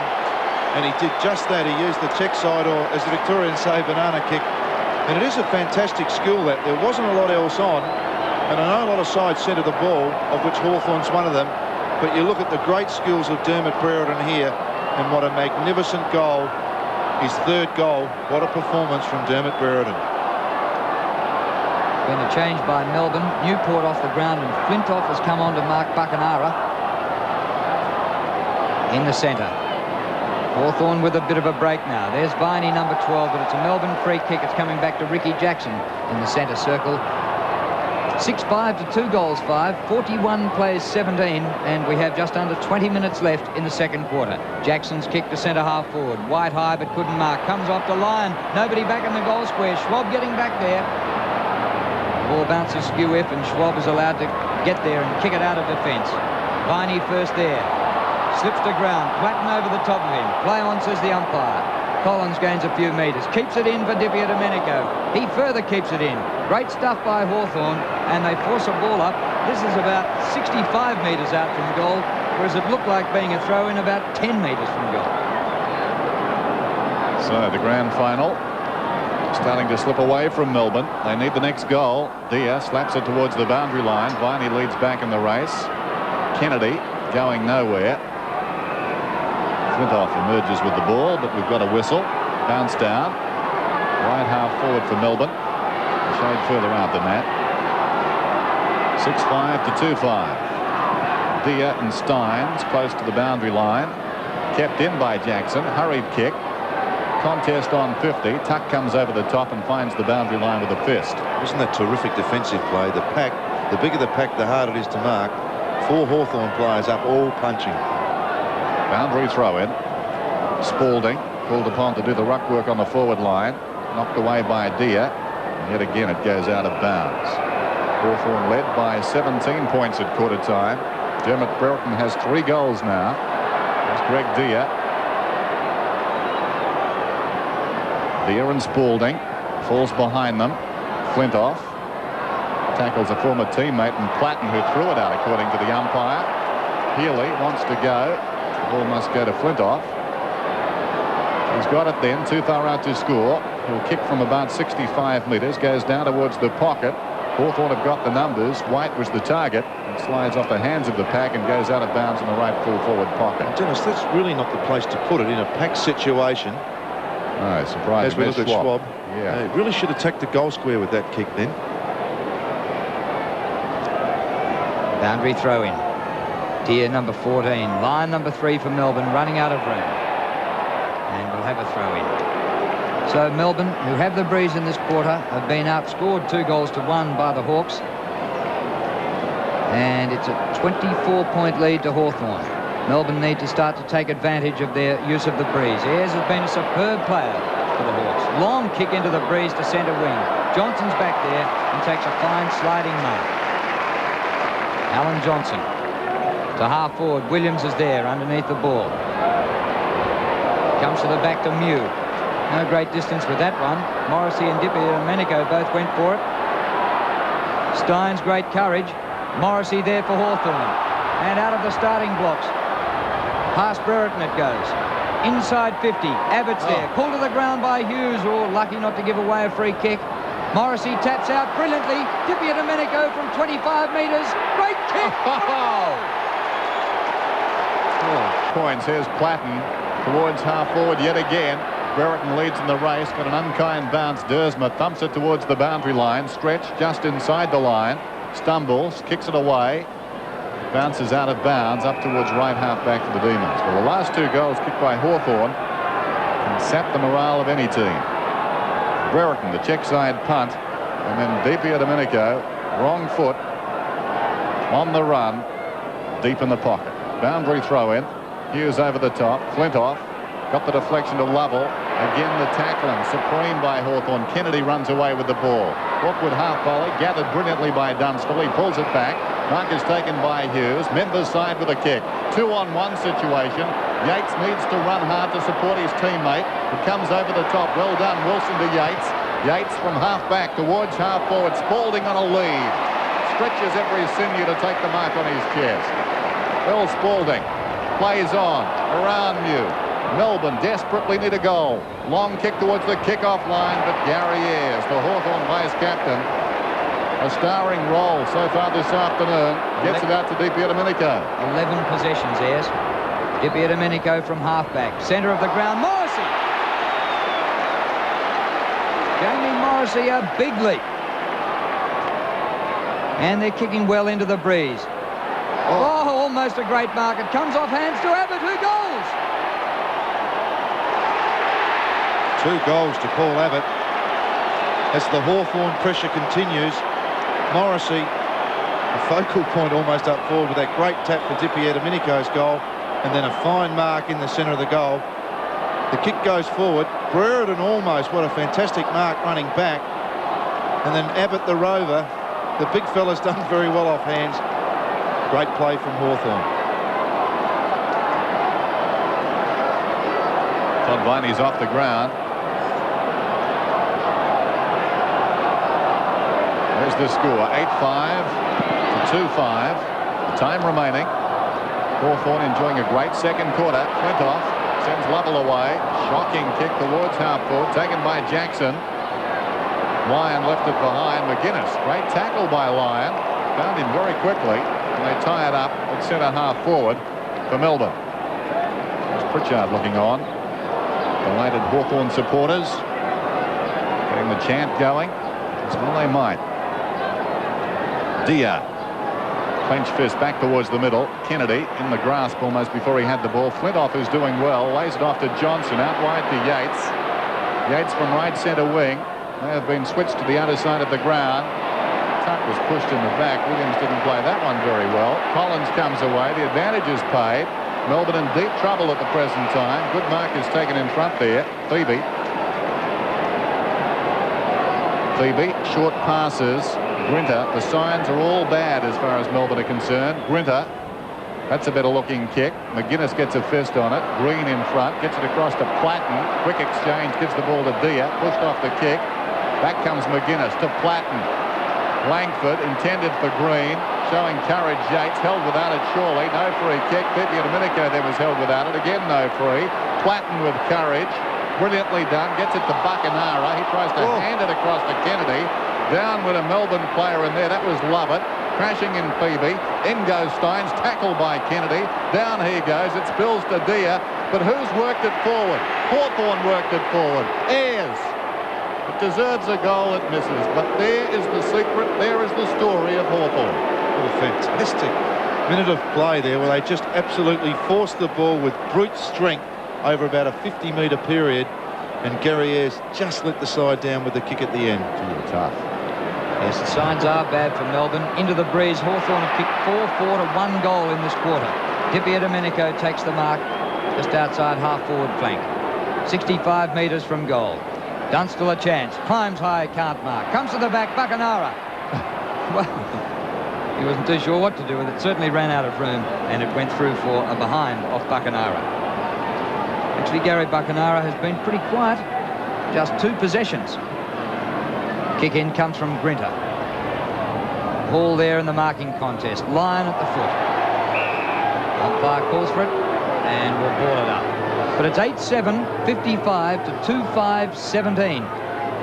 and he did just that. He used the check side, or as the Victorians say, banana kick. And it is a fantastic skill that. There wasn't a lot else on, and I know a lot of sides centre the ball, of which Hawthorn's one of them, but you look at the great skills of Dermot Brereton here, and what a magnificent goal. His third goal. What a performance from Dermot Brereton.
Been a change by Melbourne. Newport off the ground, and Flintoff has come on to mark Buckenara in the centre. Hawthorn with a bit of a break now. There's Viney, number 12, but it's a Melbourne free kick. It's coming back to Ricky Jackson in the centre circle. 6-5 to 2-5. 41 plays 17, and we have just under 20 minutes left in the second quarter. Jackson's kick to centre half forward. Wide high, but couldn't mark. Comes off the line. Nobody back in the goal square. Schwab getting back there. The ball bounces skew if, and Schwab is allowed to get there and kick it out of defence. Viney first there. Slips to ground. Platten over the top of him. Play on, says the umpire. Collins gains a few metres. Keeps it in for Di Domenico. He further keeps it in. Great stuff by Hawthorn, and they force a ball up. This is about 65 metres out from goal, whereas it looked like being a throw in about 10 metres from goal.
So the grand final starting to slip away from Melbourne. They need the next goal. Dia slaps it towards the boundary line. Viney leads back in the race. Kennedy going nowhere. Flintoff emerges with the ball, but we've got a whistle. Bounce down. Right half forward for Melbourne. A shade further out than that. 6-5 to 2-5. Dia and Steins close to the boundary line. Kept in by Jackson. Hurried kick. contest on 50. Tuck comes over the top and finds the boundary line with a fist.
Isn't that terrific defensive play? The pack, the bigger the pack, the harder it is to mark. 4 Hawthorn players up, all punching.
Boundary throw in. Spalding called upon to do the ruck work on the forward line. Knocked away by Dia. And yet again it goes out of bounds. Hawthorn led by 17 points at quarter time. Dermot Brereton has 3 goals now. There's Greg Dia. Dia and Spalding. Falls behind them. Flintoff tackles a former teammate and Platten, who threw it out according to the umpire. Healy wants to go. The ball must go to Flintoff. He's got it then, too far out to score. He'll kick from about 65 metres, goes down towards the pocket. Hawthorn have got the numbers. White was the target and slides off the hands of the pack and goes out of bounds in the right full forward pocket.
Dennis, that's really not the place to put it in a pack situation.
No, surprising.
As we look at Schwab.
Yeah.
Really should attack the goal square with that kick then.
Boundary throw in. Deer number 14. Line number 3 for Melbourne, running out of room. And we'll have a throw in. So Melbourne, who have the breeze in this quarter, have been outscored 2-1 by the Hawks. And it's a 24-point lead to Hawthorn. Melbourne need to start to take advantage of their use of the breeze. Ayres has been a superb player for the Hawks. Long kick into the breeze to centre wing. Johnson's back there and takes a fine sliding mark. Alan Johnson to half forward. Williams is there underneath the ball. Comes to the back to Mew. No great distance with that one. Morrissey and Domenico both went for it. Stein's great courage. Morrissey there for Hawthorn. And out of the starting blocks. Past Brereton it goes. Inside 50. Abbott's there. Pulled to the ground by Hughes. Oh, lucky not to give away a free kick. Morrissey taps out brilliantly. Domenico from 25 metres. Great kick.
Points. Here's Platten towards half forward yet again. Brereton leads in the race. Got an unkind bounce. Dersma thumps it towards the boundary line. Stretch just inside the line. Stumbles. Kicks it away. Bounces out of bounds up towards right half back for the Demons. Well, the last 2 goals kicked by Hawthorn can sap the morale of any team. Brereton, the check side punt, and then Domenico, wrong foot, on the run, deep in the pocket. Boundary throw in. Hughes over the top. Flintoff got the deflection to Lovell. Again the tackling, supreme by Hawthorn. Kennedy runs away with the ball. Awkward half volley, gathered brilliantly by Dunstall. He pulls it back. Mark is taken by Hughes. Members side with a kick. 2-on-1 situation. Yates needs to run hard to support his teammate. It comes over the top. Well done, Wilson to Yates. Yates from half back towards half forward. Spalding on a lead. Stretches every sinew to take the mark on his chest. Bill Spalding plays on around Mew. Melbourne desperately need a goal. Long kick towards the kick-off line, but Gary Ayres, the Hawthorn vice captain, a starring role so far this afternoon, gets it out to Domenico.
11 possessions, Ayres. Domenico from halfback. Centre of the ground, Morrissey. Jamie Morrissey, a big leap. And they're kicking well into the breeze. Oh, almost a great mark. It comes off hands to Abbott, who goals.
2 goals to Paul Abbott. As the Hawthorn pressure continues, Morrissey, a focal point almost up forward with that great tap for Domenico's goal, and then a fine mark in the centre of the goal. The kick goes forward. Brereton almost, what a fantastic mark running back. And then Abbott, the rover, the big fella's done very well off hands. Great play from Hawthorn.
Todd Viney's off the ground. There's the score, 8-5 to 2-5. The time remaining. Hawthorn enjoying a great second quarter. Flintoff sends Lovell away. Shocking kick towards half forward, taken by Jackson. Lyon left it behind. McGuinness, great tackle by Lyon. Found him very quickly, and they tie it up at centre half forward for Melbourne. There's Pritchard looking on. Delighted Hawthorn supporters getting the chant going as well they might. Dia, clench fist back towards the middle. Kennedy in the grasp almost before he had the ball. Flintoff is doing well, lays it off to Johnson, out wide to Yates. Yates from right centre wing. They have been switched to the other side of the ground. Tuck was pushed in the back. Williams didn't play that one very well. Collins comes away. The advantage is paid. Melbourne in deep trouble at the present time. Good mark is taken in front there. Phoebe, short passes. Grinter, the signs are all bad as far as Melbourne are concerned. Grinter, that's a better looking kick. McGuinness gets a fist on it. Green in front, gets it across to Platten. Quick exchange, gives the ball to Dia. Pushed off the kick. Back comes McGuinness to Platten. Langford intended for Green, showing courage. Yates held without it surely. No free kick. Pepe Domenico there was held without it. Again no free. Platten with courage. Brilliantly done. Gets it to Buckenara. He tries to hand it across to Kennedy. Down with a Melbourne player in there. That was Lovett. Crashing in Phoebe. In goes Steins. Tackled by Kennedy. Down he goes. It spills to Dia. But who's worked it forward? Hawthorn worked it forward. Ayres. It deserves a goal, it misses. But there is the secret. There is the story of Hawthorn.
What a fantastic minute of play there where they just absolutely forced the ball with brute strength over about a 50-metre period, and Gary Ayres just let the side down with the kick at the end.
Too tough.
Yes, the signs are bad for Melbourne. Into the breeze. Hawthorn have kicked 4-4 to 1 goal in this quarter. Di Domenico takes the mark just outside half-forward flank. 65 metres from goal. Dunstall a chance. Climbs high, can't mark. Comes to the back, Buckenara. Well, he wasn't too sure what to do with it. Certainly ran out of room, and it went through for a behind off Buckenara. Actually, Gary Buckenara has been pretty quiet. Just 2 possessions. Kick in comes from Grinter. Hall there in the marking contest. Line at the foot. Umpire calls for it, and we'll ball it up. But it's 8-7, 55 to 2-5-17.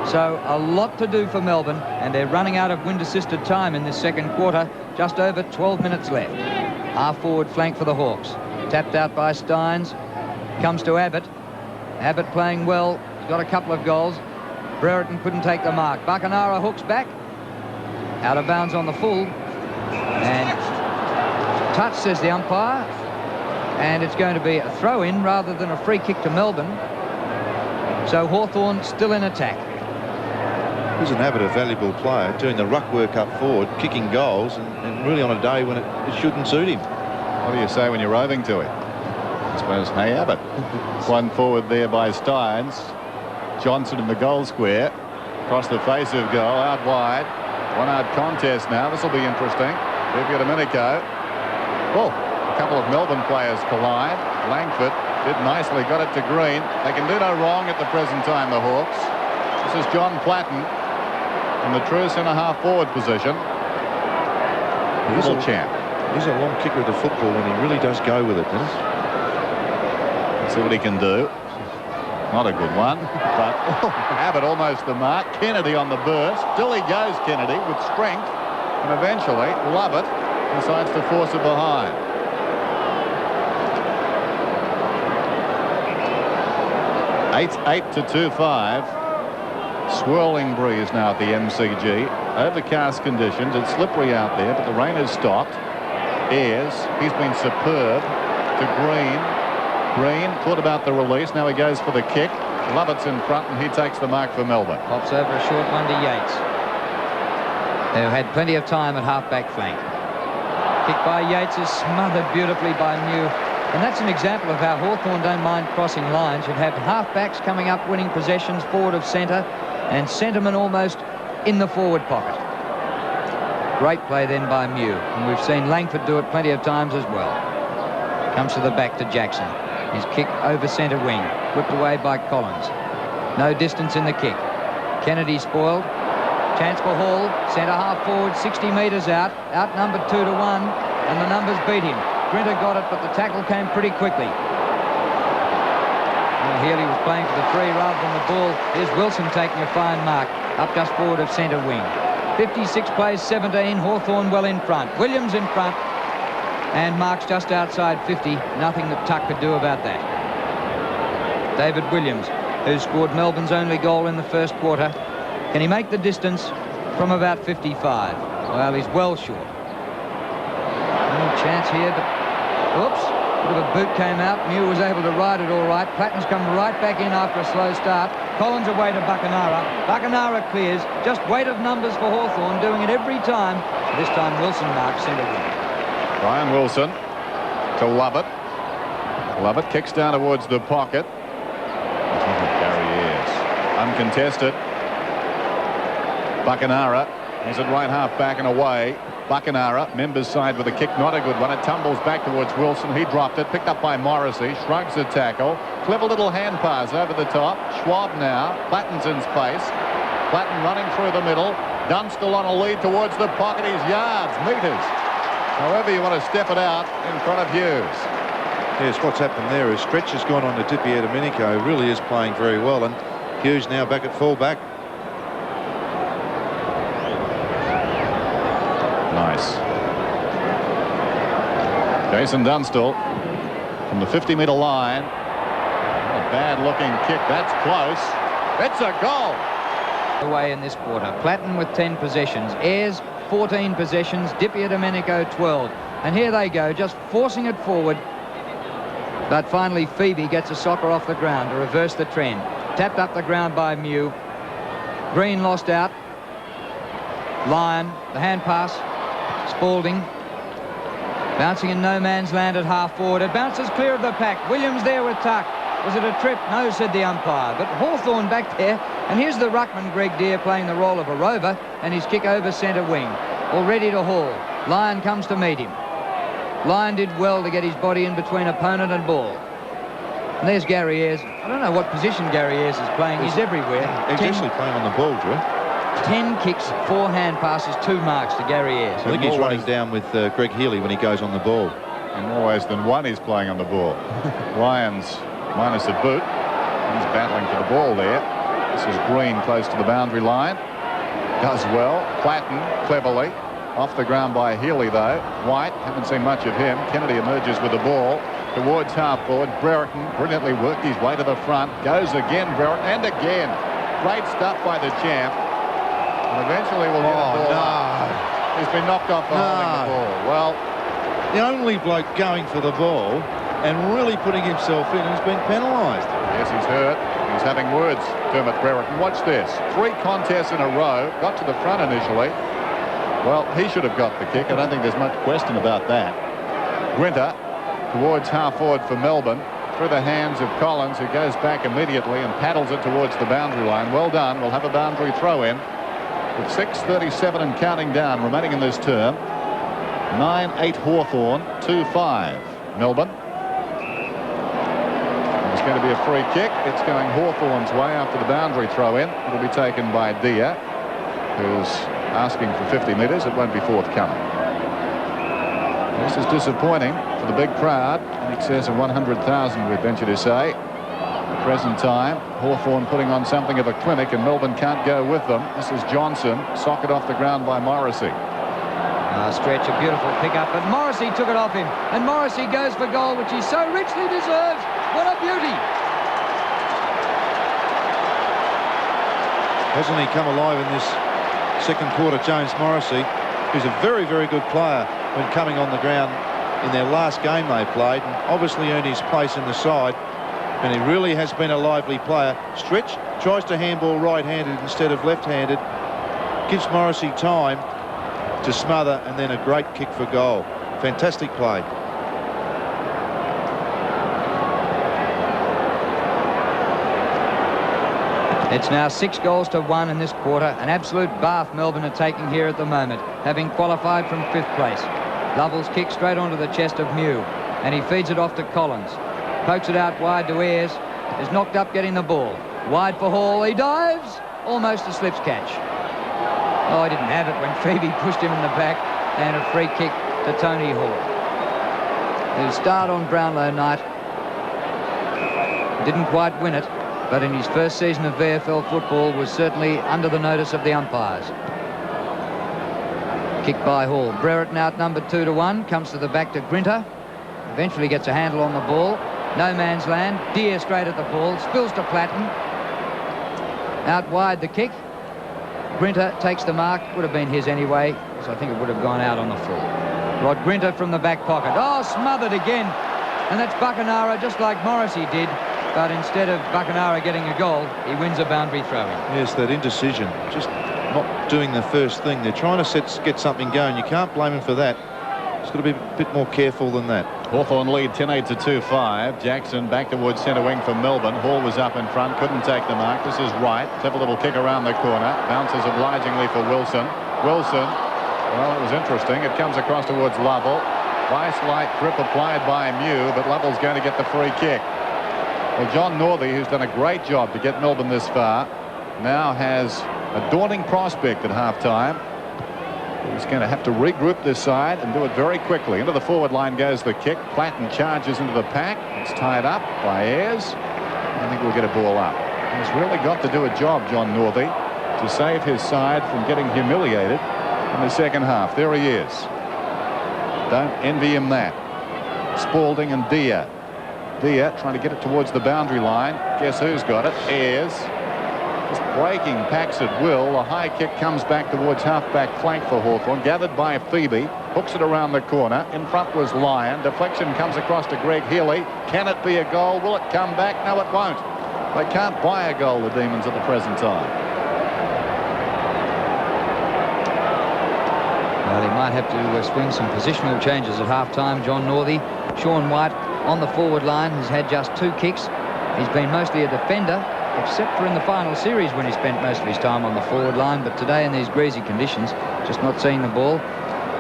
So a lot to do for Melbourne, and they're running out of wind-assisted time in this second quarter. Just over 12 minutes left. Half-forward flank for the Hawks. Tapped out by Steins. Comes to Abbott. Abbott playing well. He's got a couple of goals. Brereton couldn't take the mark. Buckenara hooks back. Out of bounds on the full. And touch, says the umpire. And it's going to be a throw-in rather than a free kick to Melbourne. So Hawthorn still in attack.
Isn't Abbott a valuable player, doing the ruck work up forward, kicking goals, and really on a day when it shouldn't suit him?
What do you say when you're roving to him? I suppose, hey, Abbott. One forward there by Steins. Johnson in the goal square. Across the face of goal, out wide. One-out contest now. This will be interesting. Pepe Domenico. Oh, a couple of Melbourne players collide. Langford did nicely, got it to Green. They can do no wrong at the present time, the Hawks. This is John Platten in the true centre-half forward position. He's a champ.
He's a long kicker of the football when he really does go with it, Dennis.
Let's see what he can do. Not a good one, but Abbott almost the mark. Kennedy on the burst. Still he goes, Kennedy, with strength. And eventually, Lovett decides to force it behind. Eight to 2-5. Swirling breeze now at the MCG. Overcast conditions. It's slippery out there, but the rain has stopped. Ayres, he's been superb. To Green. Green thought about the release. Now he goes for the kick. Lovett's in front, and he takes the mark for Melbourne.
Pops over a short one to Yates. They've had plenty of time at half-back flank. Kick by Yates is smothered beautifully by Mew. And that's an example of how Hawthorn don't mind crossing lines. You'd have half-backs coming up, winning possessions forward of centre, and centremen almost in the forward pocket. Great play then by Mew. And we've seen Langford do it plenty of times as well. Comes to the back to Jackson. His kick over centre wing. Whipped away by Collins. No distance in the kick. Kennedy spoiled. Chance for Hall. Centre half forward, 60 metres out. Outnumbered 2-1. And the numbers beat him. Grinter got it, but the tackle came pretty quickly. Well, Healy was playing for the free rather than the ball. Here's Wilson taking a fine mark. Up just forward of centre wing. 56 plays 17. Hawthorn well in front. Williams in front. And marks just outside 50. Nothing that Tuck could do about that. David Williams, who scored Melbourne's only goal in the first quarter. Can he make the distance from about 55? Well, he's well short. No chance here, but oops. Bit of a boot came out. Mew was able to ride it all right. Platten's come right back in after a slow start. Collins away to Buckenara. Buckenara clears. Just weight of numbers for Hawthorn, doing it every time. This time Wilson marks centre wing.
Brian Wilson to Lovett. Lovett kicks down towards the pocket. Gary Ayres. Uncontested. Buckenara. He's at right half back and away. Buckenara, members side with a kick, not a good one. It tumbles back towards Wilson. He dropped it, picked up by Morrissey, shrugs the tackle. Clever little hand pass over the top. Schwab now, Platten's in space. Platten running through the middle. Dunstall on a lead towards the pocket. He's yards, meters. However you want to step it out in front of Hughes.
Yes, what's happened there is Stretch has gone on to Dippy Domenico, who really is playing very well, and Hughes now back at full-back.
Nice. Jason Dunstall from the 50-meter line. A bad-looking kick. That's close. It's a goal.
Away in this quarter. Platten with 10 possessions. Ayres 14 possessions. Dippy Domenico 12. And here they go, just forcing it forward. But finally Phoebe gets a soccer off the ground to reverse the trend. Tapped up the ground by Mew. Green lost out. Lyon, the hand pass. Spalding bouncing in no man's land at half forward. It bounces clear of the pack. Williams there with Tuck. Was it a trip? No, said the umpire. But Hawthorn back there. And here's the ruckman, Greg Deere, playing the role of a rover. And his kick over centre wing. All ready to haul. Lyon comes to meet him. Lyon did well to get his body in between opponent and ball. And there's Gary Ayres. I don't know what position Gary Ayres is playing. He's everywhere.
He's actually playing on the ball, Drew.
10 kicks, 4 hand passes, 2 marks to Gary Ayres.
I think he's running down with Greg Healy when he goes on the ball.
In more ways than one, he's playing on the ball. Lyons minus a boot. He's battling for the ball there. This is Green close to the boundary line. Does well. Platten cleverly. Off the ground by Healy, though. White, haven't seen much of him. Kennedy emerges with the ball towards half forward. Brereton brilliantly worked his way to the front. Goes again, Brereton, and again. Great stuff by the champ. And eventually we'll get a ball.
No.
He's been knocked off for holding the ball. Well,
the only bloke going for the ball and really putting himself in has been penalised.
Yes, he's hurt. He's having words, Dermot Brereton. Watch this. 3 contests in a row. Got to the front initially. Well, he should have got the kick. I don't think there's much question about that. Grinter towards half forward for Melbourne. Through the hands of Collins, who goes back immediately and paddles it towards the boundary line. Well done. We'll have a boundary throw in. With 6:37 and counting down remaining in this term. 9-8 Hawthorn, 2-5 Melbourne. It's going to be a free kick. It's going Hawthorn's way after the boundary throw in. It'll be taken by Deere, who's asking for 50 metres. It won't be forthcoming. This is disappointing for the big crowd. In excess of 100,000, we'd venture to say. At the present time, Hawthorn putting on something of a clinic, and Melbourne can't go with them. This is Johnson, socket off the ground by Morrissey.
Stretch, a beautiful pick-up, but Morrissey took it off him. And Morrissey goes for goal, which he so richly deserves. What a beauty.
Hasn't he come alive in this second quarter, James Morrissey, who's a very, very good player when coming on the ground in their last game they played, and obviously earned his place in the side. And he really has been a lively player. Stretch tries to handball right-handed instead of left-handed. Gives Morrissey time to smother, and then a great kick for goal. Fantastic play.
It's now 6-1 in this quarter. An absolute bath Melbourne are taking here at the moment, having qualified from 5th place. Lovell's kick straight onto the chest of Mew, and he feeds it off to Collins. Pokes it out wide to Ayres. Is knocked up getting the ball. Wide for Hall. He dives. Almost a slips catch. Oh, he didn't have it when Phoebe pushed him in the back, and a free kick to Tony Hall. His start on Brownlow night. Didn't quite win it, but in his first season of VFL football was certainly under the notice of the umpires. Kick by Hall. Brereton outnumbered 2-1. Comes to the back to Grinter. Eventually gets a handle on the ball. No man's land. Deere straight at the ball. Spills to Platten. Out wide the kick. Grinter takes the mark. Would have been his anyway, because I think it would have gone out on the full. Rod Grinter from the back pocket. Oh, smothered again. And that's Buckenara, just like Morrissey did. But instead of Buckenara getting a goal, he wins a boundary throw-in.
Yes, that indecision. Just not doing the first thing. They're trying to get something going. You can't blame him for that. He's got to be a bit more careful than that.
Hawthorn lead 10-8 to 2-5. Jackson back towards centre wing for Melbourne. Hall was up in front, couldn't take the mark. This is Wright. Let's have a little kick around the corner. Bounces obligingly for Wilson. Wilson, well, it was interesting. It comes across towards Lovell. Nice light grip applied by Mew, but Lovell's going to get the free kick. Well, John Northey, who's done a great job to get Melbourne this far, now has a daunting prospect at half-time. He's going to have to regroup this side and do it very quickly. Into the forward line goes the kick. Platten charges into the pack. It's tied up by Ayres. I think we'll get a ball up. He's really got to do a job, John Northey, to save his side from getting humiliated in the second half. There he is. Don't envy him that. Spalding and Dia. Dia trying to get it towards the boundary line. Guess who's got it? Ayres. Just breaking packs at will. A high kick comes back towards half-back flank for Hawthorn. Gathered by Phoebe. Hooks it around the corner. In front was Lyon. Deflection comes across to Greg Healy. Can it be a goal? Will it come back? No, it won't. They can't buy a goal, the Demons, at the present time.
Well, he might have to swing some positional changes at half-time, John Northey. Sean White on the forward line has had just 2 kicks. He's been mostly a defender, except for in the final series when he spent most of his time on the forward line. But today in these greasy conditions, just not seeing the ball.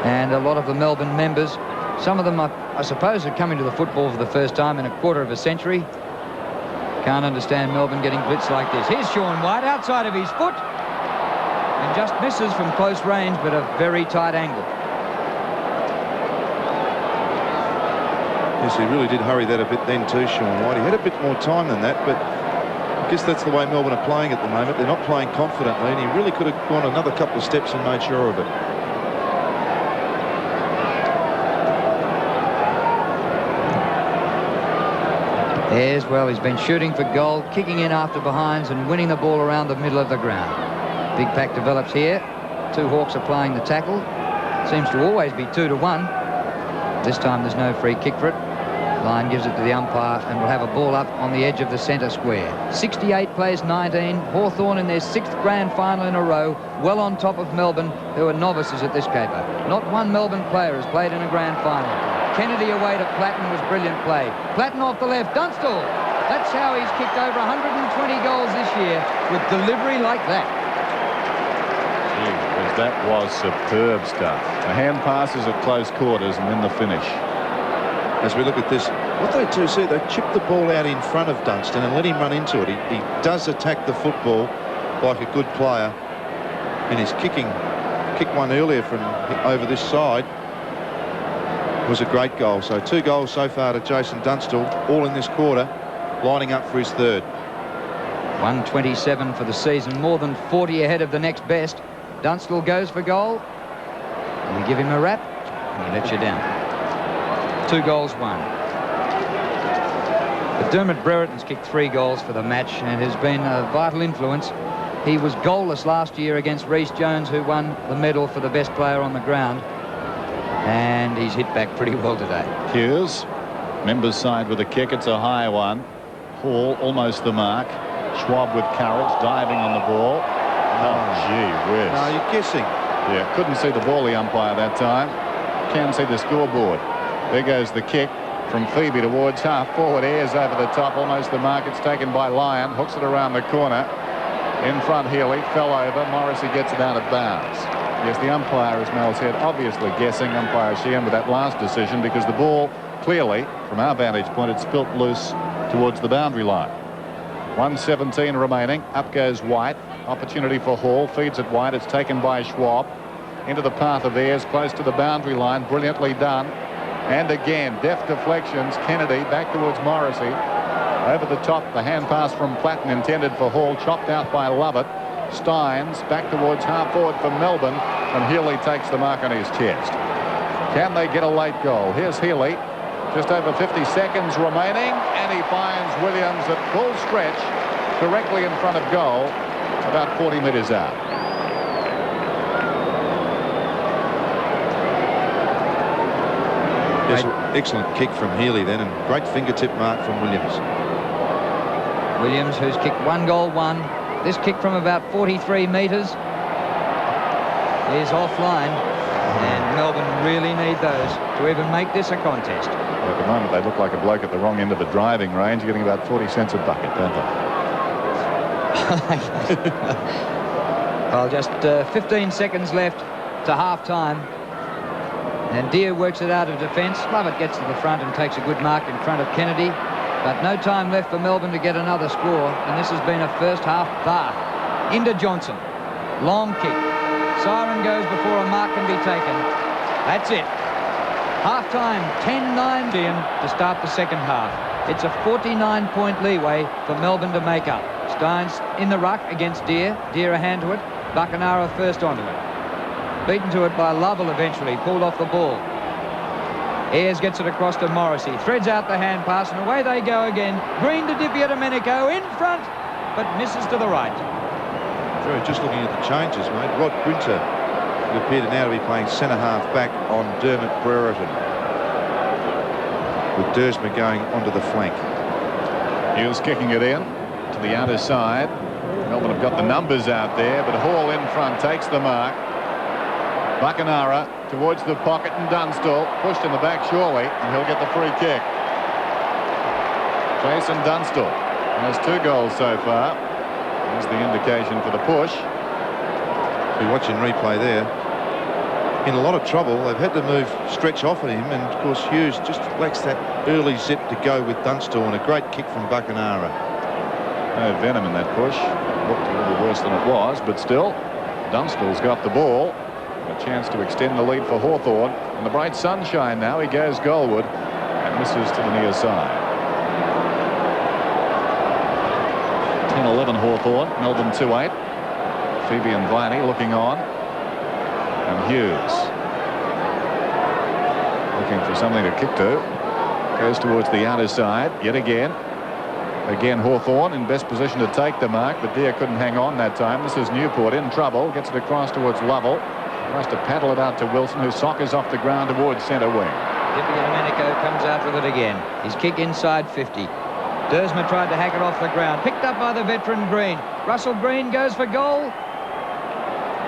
And a lot of the Melbourne members, some of them, I suppose, are coming to the football for the first time in a quarter of a century. Can't understand Melbourne getting blitzed like this. Here's Sean White outside of his foot. And just misses from close range, but a very tight angle.
Yes, he really did hurry that a bit then too, Sean White. He had a bit more time than that, but I guess that's the way Melbourne are playing at the moment. They're not playing confidently, and he really could have gone another couple of steps and made sure of it.
Ayres, well, he's been shooting for goal, kicking in after behinds and winning the ball around the middle of the ground. Big pack develops here. 2 Hawks are playing the tackle. Seems to always be 2 to 1. This time there's no free kick for it. Lyon gives it to the umpire and will have a ball up on the edge of the centre square. 68 plays 19. Hawthorn in their 6th grand final in a row, well on top of Melbourne, who are novices at this caper. Not one Melbourne player has played in a grand final. Kennedy away to Platten was brilliant play. Platten off the left. Dunstall. That's how he's kicked over 120 goals this year, with delivery like that.
That was superb stuff. The hand passes at close quarters and then the finish.
As we look at this, what they do see, they chip the ball out in front of Dunstan and let him run into it. He does attack the football like a good player, and his kicked one earlier from over this side was a great goal. So 2 goals so far to Jason Dunstall, all in this quarter, lining up for his 3rd.
127 for the season, more than 40 ahead of the next best. Dunstall goes for goal. You give him a rap, and he lets you down. 2 goals, 1. But Dermot Brereton's kicked 3 goals for the match and has been a vital influence. He was goalless last year against Rhys Jones, who won the medal for the best player on the ground. And he's hit back pretty well today.
Hughes, members side with a kick. It's a high one. Hall almost the mark. Schwab with courage, diving on the ball. Oh, gee whiz.
No, you're guessing.
Yeah, couldn't see the ball, the umpire, that time. Can see the scoreboard. There goes the kick from Phoebe towards half forward. Ayres over the top, almost the mark. It's taken by Lyon. Hooks it around the corner. In front, Healy fell over. Morrissey gets it out of bounds. Yes, the umpire, as Mel said, obviously guessing. Umpire Sheehan with that last decision, because the ball clearly, from our vantage point, had spilt loose towards the boundary line. 1:17 remaining. Up goes White. Opportunity for Hall. Feeds it White. It's taken by Schwab. Into the path of Ayres, close to the boundary line. Brilliantly done. And again, deft deflections. Kennedy back towards Morrissey. Over the top, the hand pass from Platten intended for Hall. Chopped out by Lovett. Steins back towards half forward for Melbourne. And Healy takes the mark on his chest. Can they get a late goal? Here's Healy. Just over 50 seconds remaining, and he finds Williams at full stretch directly in front of goal, about 40 metres out.
Yes. Excellent kick from Healy then, and great fingertip mark from Williams.
Williams, who's kicked 1 goal, 1. This kick from about 43 metres is offline, and Melbourne really need those to even make this a contest.
Well, at the moment, they look like a bloke at the wrong end of the driving range, getting about 40 cents a bucket, don't they?
Well, just 15 seconds left to half-time. And Deere works it out of defence. Lovett gets to the front and takes a good mark in front of Kennedy. But no time left for Melbourne to get another score. And this has been a first-half bath. Into Johnson. Long kick. Siren goes before a mark can be taken. That's it. Half-time, 10-9 to start the second half. It's a 49-point leeway for Melbourne to make up. Steins in the ruck against Deere. Deere a hand to it. Buckenara first onto it. Beaten to it by Lovell eventually. Pulled off the ball. Ayres gets it across to Morrissey. Threads out the hand pass, and away they go again. Green to Di Domenico in front, but misses to the right.
Jerry, just looking at the changes, mate. Rod Grinter would appear to now be playing centre-half back on Dermot Brereton, with Dersma going onto the flank.
Hughes kicking it in to the outer side. Melbourne have got the numbers out there, but Hall in front takes the mark. Buckenara towards the pocket, and Dunstall pushed in the back surely, and he'll get the free kick. Jason Dunstall has 2 goals so far. There's the indication for the push.
We're watching replay there. In a lot of trouble. They've had to move stretch off at him, and of course Hughes just lacks that early zip to go with Dunstall, and a great kick from Buckenara.
No venom in that push. Looked a little worse than it was, but still, Dunstall's got the ball. A chance to extend the lead for Hawthorn. In the bright sunshine now, he goes goalward and misses to the near side. 10-11 Hawthorn, Melbourne 2-8. Phoebe and Viney looking on. And Hughes looking for something to kick to. Goes towards the outer side yet again. Again Hawthorn in best position to take the mark, but Deere couldn't hang on that time. This is Newport in trouble. Gets it across towards Lovell. Tries to paddle it out to Wilson, who soccers off the ground towards centre wing.
Di Domenico comes out with it again. His kick inside 50. Dersma tried to hack it off the ground. Picked up by the veteran Green. Russell Green goes for goal,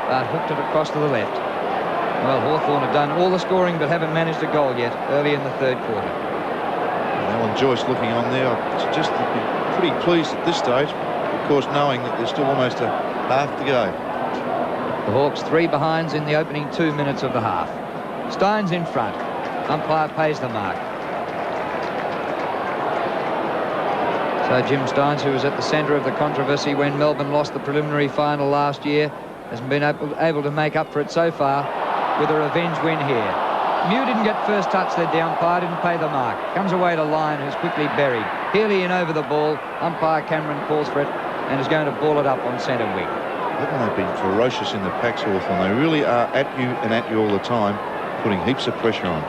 but hooked it across to the left. Well, Hawthorn have done all the scoring but haven't managed a goal yet early in the third quarter.
Alan Joyce looking on there. I suggest they'd be pretty pleased at this stage, of course, knowing that there's still almost a half to go.
The Hawks 3 behinds in the opening 2 minutes of the half. Steins in front. Umpire pays the mark. So Jim Steins, who was at the centre of the controversy when Melbourne lost the preliminary final last year, hasn't been able to make up for it so far with a revenge win here. Mew didn't get first touch there. The umpire didn't pay the mark. Comes away to Lyon, who's quickly buried. Healy in over the ball. Umpire Cameron calls for it and is going to ball it up on centre wing.
Haven't they been ferocious in the packs, Hawthorn? They really are at you and at you all the time, putting heaps of pressure on.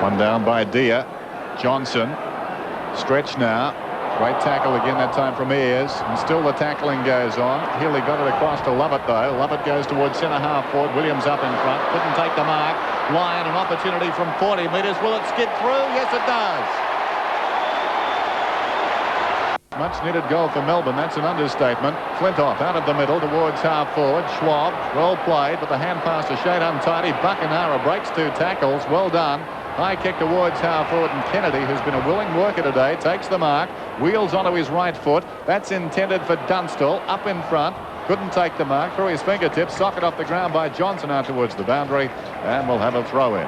One down by Deere. Johnson. Stretch now. Great tackle again that time from Ayres. And still the tackling goes on. Healy got it across to Lovett though. Lovett goes towards centre-half forward. Williams up in front. Couldn't take the mark. Lyon an opportunity from 40 metres. Will it skid through? Yes, it does. Much needed goal for Melbourne. That's an understatement. Flintoff out of the middle towards half forward. Schwab, well played, but the hand pass a shade untidy. Buckenara breaks 2 tackles. Well done. High kick towards half forward, and Kennedy, who's been a willing worker today, takes the mark. Wheels onto his right foot. That's intended for Dunstall. Up in front. Couldn't take the mark. Through his fingertips. Socket off the ground by Johnson out towards the boundary. And we'll have a throw in.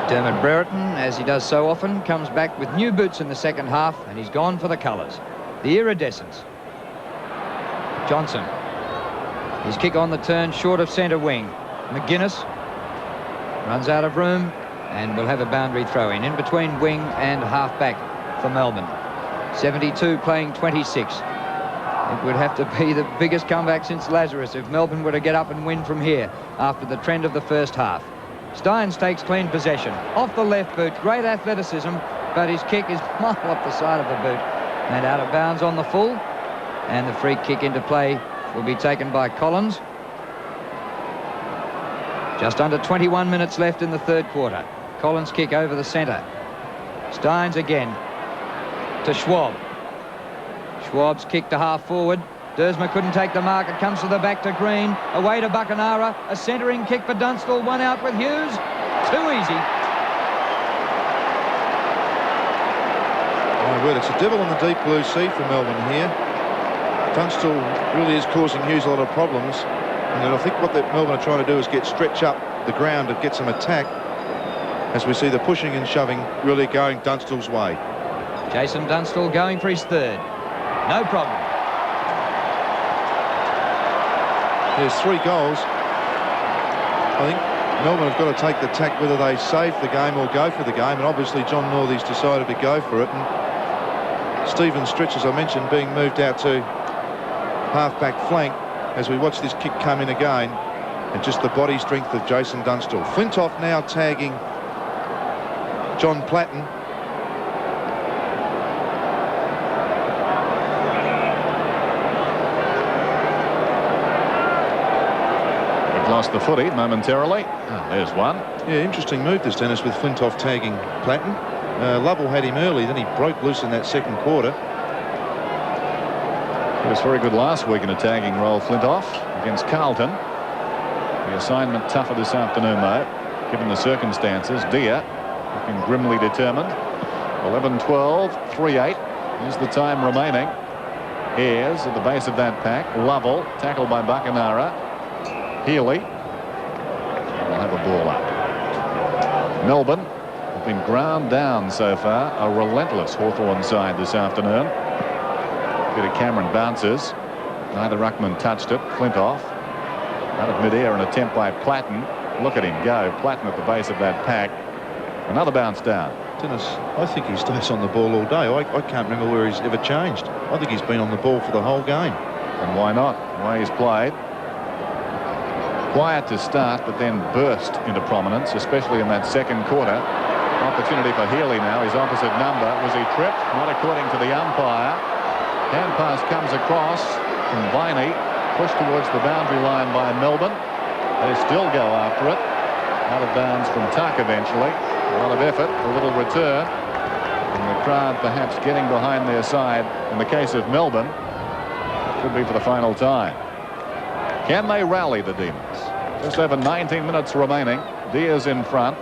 Dermot Brereton, as he does so often, comes back with new boots in the second half, and he's gone for the colours. The iridescence. Johnson. His kick on the turn, short of centre wing. McGuinness runs out of room and will have a boundary throw in between wing and half-back for Melbourne. 72 playing 26. It would have to be the biggest comeback since Lazarus if Melbourne were to get up and win from here after the trend of the first half. Steins takes clean possession. Off the left boot, great athleticism, but his kick is a mile up the side of the boot and out of bounds on the full. And the free kick into play will be taken by Collins. Just under 21 minutes left in the third quarter. Collins' kick over the centre. Steins again to Schwab. Schwab's kick to half forward. Dersma couldn't take the mark. It comes to the back to Green. Away to Buckenara. A centering kick for Dunstall. One out with Hughes. Too easy.
My word, it's a devil in the deep blue sea for Melbourne here. Dunstall really is causing Hughes a lot of problems. And I think what Melbourne are trying to do is stretch up the ground and get some attack, as we see the pushing and shoving really going Dunstall's way.
Jason Dunstall going for his third. No problem.
There's 3 goals. I think Melbourne have got to take the tack whether they save the game or go for the game, and obviously John Northey's decided to go for it. And Stephen Stretch, as I mentioned, being moved out to half-back flank as we watch this kick come in again, and just the body strength of Jason Dunstall. Flintoff now tagging John Platten.
Lost the footy momentarily. Oh, there's one.
Yeah, interesting move this, Dennis, with Flintoff tagging Platten. Lovell had him early, then he broke loose in that second quarter.
He was very good last week in a tagging role, Flintoff, against Carlton. The assignment tougher this afternoon, though, given the circumstances. Deer looking grimly determined. 11-12, 3-8 is the time remaining. Ayres at the base of that pack. Lovell tackled by Buckenara. Healy will have a ball up. Melbourne have been ground down so far. A relentless Hawthorn side this afternoon. Peter Cameron bounces. Neither ruckman touched it. Flintoff out of mid-air, an attempt by Platten. Look at him go. Platten at the base of that pack. Another bounce down.
Dennis, I think he stays on the ball all day. I can't remember where he's ever changed. I think he's been on the ball for the whole game.
And why not? The way he's played. Quiet to start, but then burst into prominence, especially in that second quarter. Opportunity for Healy now. His opposite number. Was he tripped? Not according to the umpire. Hand pass comes across from Viney. Pushed towards the boundary line by Melbourne. They still go after it. Out of bounds from Tuck eventually. A lot of effort, a little return. And the crowd perhaps getting behind their side. In the case of Melbourne, could be for the final time. Can they rally the Demons? Just over 19 minutes remaining. Deer's in front.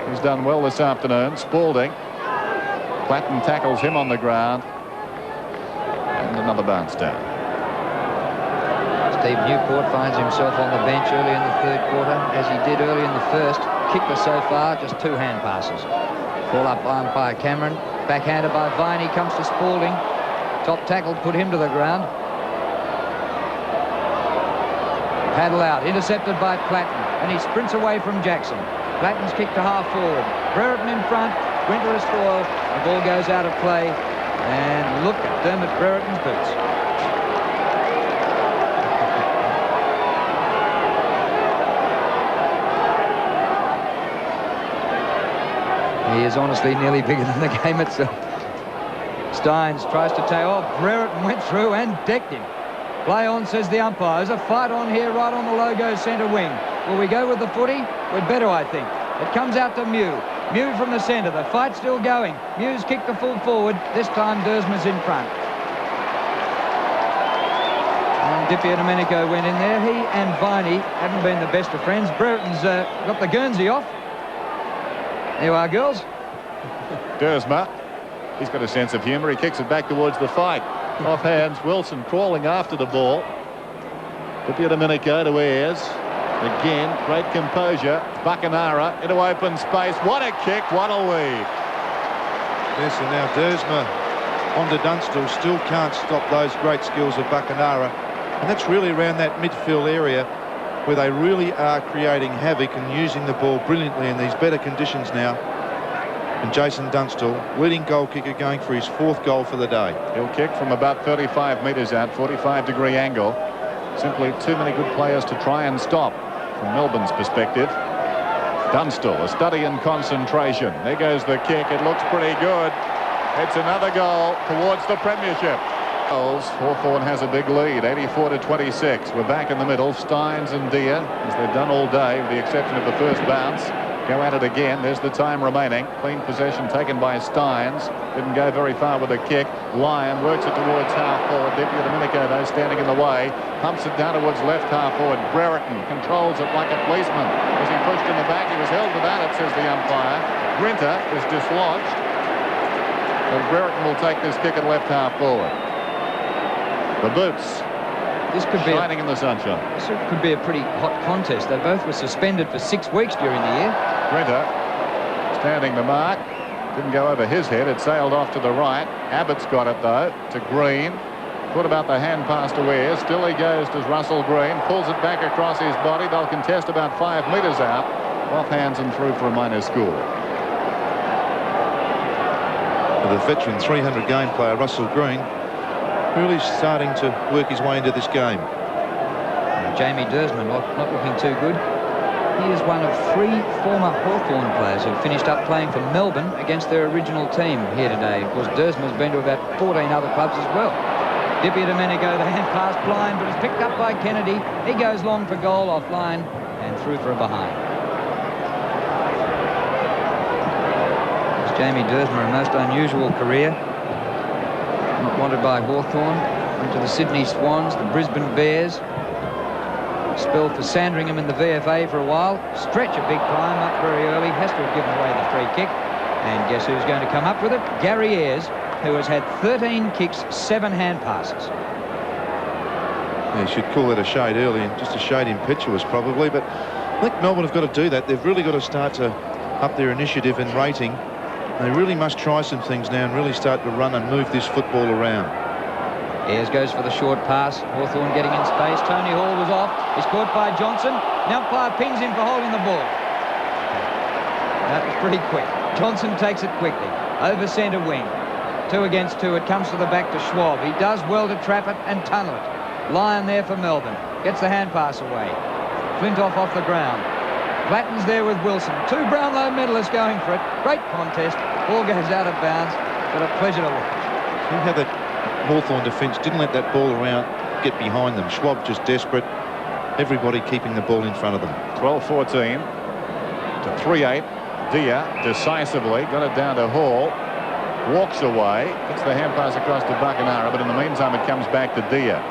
He's done well this afternoon. Spalding. Platten tackles him on the ground. And another bounce down.
Steve Newport finds himself on the bench early in the third quarter, as he did early in the first. Kicker so far, just 2 hand passes. Call up by umpire Cameron. Backhanded by Viney, comes to Spalding. Top tackle put him to the ground. Paddle out, intercepted by Platten, and he sprints away from Jackson. Platten's kick to half forward. Brereton in front, Winter is foil. The ball goes out of play, and look at Dermot Brereton's boots. He is honestly nearly bigger than the game itself. Steins tries to take off. Brereton went through and decked him. Play on, says the umpire. There's a fight on here right on the logo centre wing. Will we go with the footy? We'd better, I think. It comes out to Mew. Mew from the centre. The fight's still going. Mew's kicked the full forward. This time Dersma's in front. And Di Domenico went in there. He and Viney haven't been the best of friends. Brereton's got the Guernsey off. There you are, girls.
Dersma. He's got a sense of humour. He kicks it back towards the fight. Off hands, Wilson crawling after the ball. Di Domenico to Ayres. Again, great composure. Buckenara into open space. What a kick, what a lead.
Yes, and now Dersma onto Dunstall. Still can't stop those great skills of Buckenara. And that's really around that midfield area where they really are creating havoc and using the ball brilliantly in these better conditions now. And Jason Dunstall, leading goal kicker, going for his 4th goal for the day.
He'll kick from about 35 metres out, 45-degree angle. Simply too many good players to try and stop from Melbourne's perspective. Dunstall, a study in concentration. There goes the kick. It looks pretty good. It's another goal towards the premiership. Hawthorn has a big lead, 84-26. We're back in the middle. Steins and Deer, as they've done all day, with the exception of the first bounce, go at it again. There's the time remaining. Clean possession taken by Steins. Didn't go very far with the kick. Lyon works it towards half forward. Deputy Domenico, though, standing in the way. Pumps it down towards left half forward. Brereton controls it like a policeman. Was he pushed in the back? He was held to that, it says the umpire. Grinter is dislodged. And Brereton will take this kick at left half forward. The boots.
This could be
shining in the sunshine.
This could be a pretty hot contest. They both were suspended for 6 weeks during the year.
Grinter standing the mark. Didn't go over his head. It sailed off to the right. Abbott's got it, though, to Green. Thought about the hand pass to Ayres. Still he goes to Russell Green. Pulls it back across his body. They'll contest about 5 metres out. Off hands and through for a minor score.
The veteran 300-game player, Russell Green, really starting to work his way into this game.
Jamie Dersman not looking too good. He is one of 3 former Hawthorn players who finished up playing for Melbourne against their original team here today. Of course, Dersman has been to about 14 other clubs as well. Dippy Domenico, the hand pass blind, but it's picked up by Kennedy. He goes long for goal offline and through for a behind. Jamie Dersman, a most unusual career. Not wanted by Hawthorn. Went to the Sydney Swans, the Brisbane Bears. Spell for Sandringham in the VFA for a while. Stretch a big climb up very early. Has to have given away the free kick. And guess who's going to come up with it? Gary Ayres, who has had 13 kicks, 7 hand passes.
Yeah, you should call it a shade early and just a shade impetuous probably. But I think Melbourne have got to do that. They've really got to start to up their initiative and rating. They really must try some things now and really start to run and move this football around.
Ayres goes for the short pass. Hawthorn getting in space. Tony Hall was off. He's caught by Johnson. The umpire pings him for holding the ball. That was pretty quick. Johnson takes it quickly. Over centre wing. 2 against 2. It comes to the back to Schwab. He does well to trap it and tunnel it. Lyon there for Melbourne. Gets the hand pass away. Flintoff off the ground. Blatton's there with Wilson. 2 Brownlow medalists going for it. Great contest. Ball goes out of bounds. But a pleasure to watch.
See how that Hawthorn defence didn't let that ball around get behind them. Schwab just desperate. Everybody keeping the ball in front of them.
12-14 to 3-8. Deer decisively got it down to Hall. Walks away. Gets the hand pass across to Buckenara. But in the meantime, it comes back to Deer.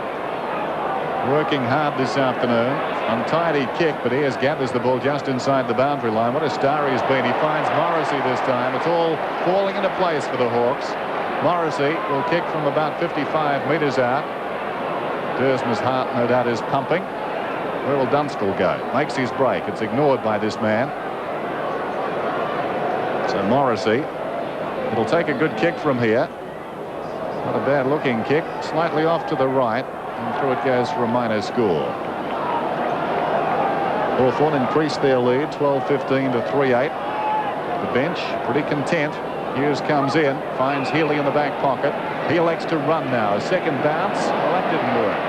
Working hard this afternoon. Untidy kick, but Ayres gathers the ball just inside the boundary line. What a star he's been. He finds Morrissey this time. It's all falling into place for the Hawks. Morrissey will kick from about 55 metres out. Dersman's heart, no doubt, is pumping. Where will Dunstall go? Makes his break. It's ignored by this man. So Morrissey, it'll take a good kick from here. Not a bad looking kick. Slightly off to the right. And through it goes for a minor score. Hawthorn increased their lead, 12-15 to 3-8. The bench pretty content. Hughes comes in, finds Healy in the back pocket. He elects to run now. A second bounce. Well, that didn't work.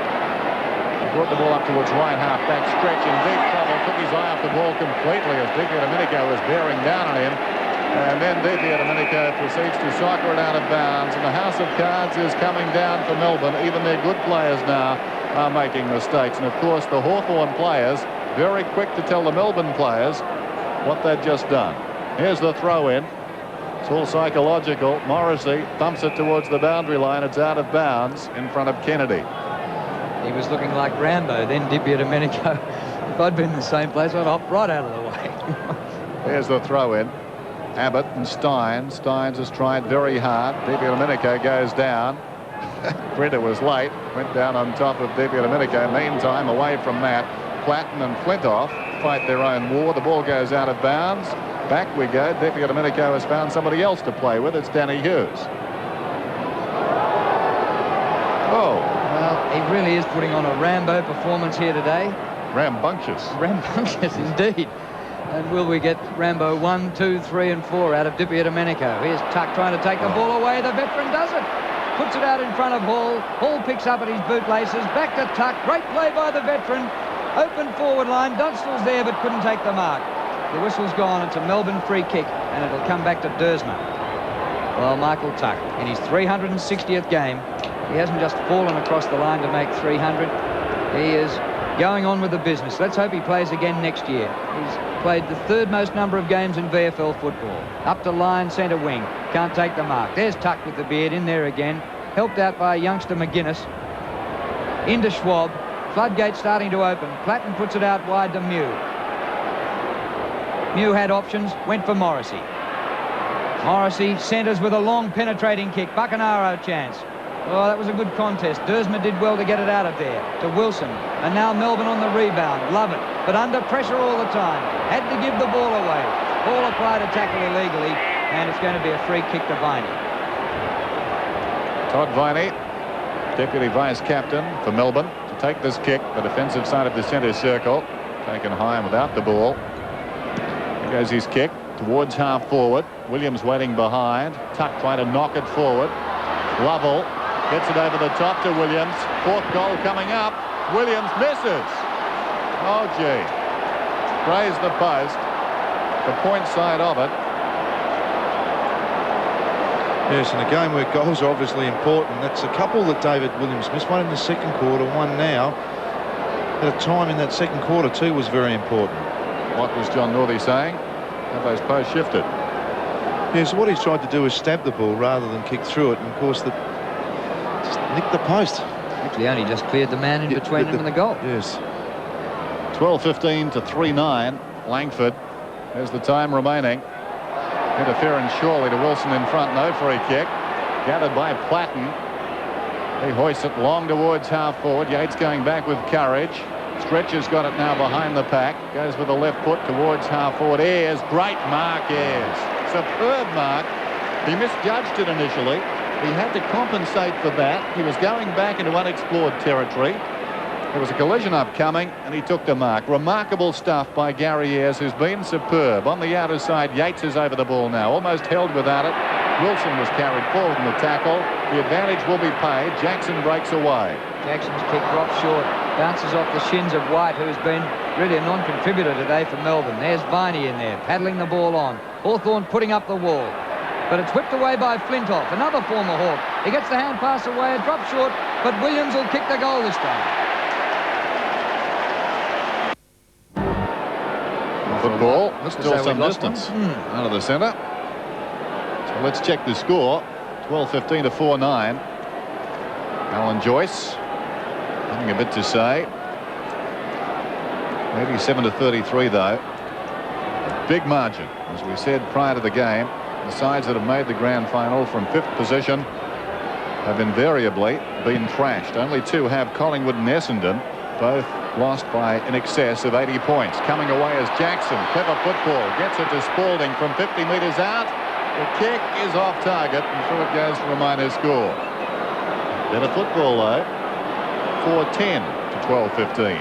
He brought the ball up towards right half back stretch in deep trouble. Took his eye off the ball completely as Dippy Domenico was bearing down on him. And then Dippy Domenico proceeds to soccer it out of bounds. And the house of cards is coming down for Melbourne. Even their good players now are making mistakes. And of course the Hawthorn players very quick to tell the Melbourne players what they'd just done. Here's the throw in. It's all psychological. Morrissey thumps it towards the boundary line. It's out of bounds in front of Kennedy.
He was looking like Rambo, then Dippy Domenico. If I'd been in the same place, I'd hop right out of the way.
Here's the throw in. Abbott and Steins. Steins has tried very hard. Dippy Domenico goes down. Grinter was late. Went down on top of Dippy Domenico. Meantime, away from that, Platten and Flintoff fight their own war. The ball goes out of bounds. Back we go. Dippy Domenico has found somebody else to play with. It's Danny Hughes. Oh.
Well, he really is putting on a Rambo performance here today.
Rambunctious.
Rambunctious indeed. And will we get Rambo 1, 2, 3 and 4 out of Dippy Domenico? Here's Tuck trying to take the ball away. The veteran does it. Puts it out in front of Hall. Hall picks up at his bootlaces. Back to Tuck. Great play by the veteran. Open forward line. Dunstall's there but couldn't take the mark. The whistle's gone. It's a Melbourne free kick and it'll come back to Dersman. Well, Michael Tuck in his 360th game He hasn't just fallen across the line to make 300. He is going on with the business. Let's hope he plays again next year. He's played the third most number of games in VFL football. Up to line, centre wing. Can't take the mark. There's Tuck with the beard in there again. Helped out by youngster McGuinness. Into Schwab. Floodgate starting to open. Platten puts it out wide to Mew. Mew had options, went for Morrissey. Morrissey centres with a long penetrating kick. Buckenaro chance. Oh, that was a good contest. Dersma did well to get it out of there to Wilson. And now Melbourne on the rebound. Love it. But under pressure all the time. Had to give the ball away. Ball applied to tackle illegally. And it's going to be a free kick to Viney.
Todd Viney, deputy vice-captain for Melbourne, to take this kick, the defensive side of the centre circle. Taken high and without the ball. Here goes his kick towards half-forward. Williams waiting behind. Tuck trying to knock it forward. Lovell gets it over the top to Williams. Fourth goal coming up. Williams misses. Oh, gee. Grazed the post. The point side of it.
Yes, in a game where goals are obviously important, that's a couple that David Williams missed. One in the second quarter, one now. At a time in that second quarter, too, was very important.
What was John Northey saying? Have those posts shifted?
Yes, what he's tried to do is stab the ball rather than kick through it. And, of course, just nicked the post.
Actually, only just cleared the man in between him and the goal.
Yes.
12-15 to 3-9. Langford. There's the time remaining. Interference surely to Wilson in front. No free kick. Gathered by Platten. He hoists it long towards half forward. Yates going back with courage. Stretcher's got it now behind the pack. Goes with the left foot towards half forward. Ayres. Great mark, Ayres. Superb mark. He misjudged it initially. He had to compensate for that. He was going back into unexplored territory. There was a collision upcoming and he took the mark. Remarkable stuff by Gary Ayres, who's been superb. On the outer side, Yates is over the ball now, almost held without it. Wilson was carried forward in the tackle. The advantage will be paid. Jackson breaks away.
Jackson's kick drops short. Bounces off the shins of White, who's been really a non-contributor today for Melbourne. There's Viney in there, paddling the ball on. Hawthorn putting up the wall. But it's whipped away by Flintoff, another former Hawk. He gets the hand pass away, it drops short, but Williams will kick the goal this time.
Football, still some distance out of the centre. So let's check the score. 12-15 to 4-9. Alan Joyce having a bit to say. 87 to 33 though. Big margin, as we said prior to the game. The sides that have made the grand final from 5th position have invariably been thrashed. Only two have, Collingwood and Essendon, both lost by in excess of 80 points. Coming away is Jackson. Clever football. Gets it to Spalding from 50 metres out. The kick is off target and through it goes for a minor score. Better football though. 4-10 to 12-15.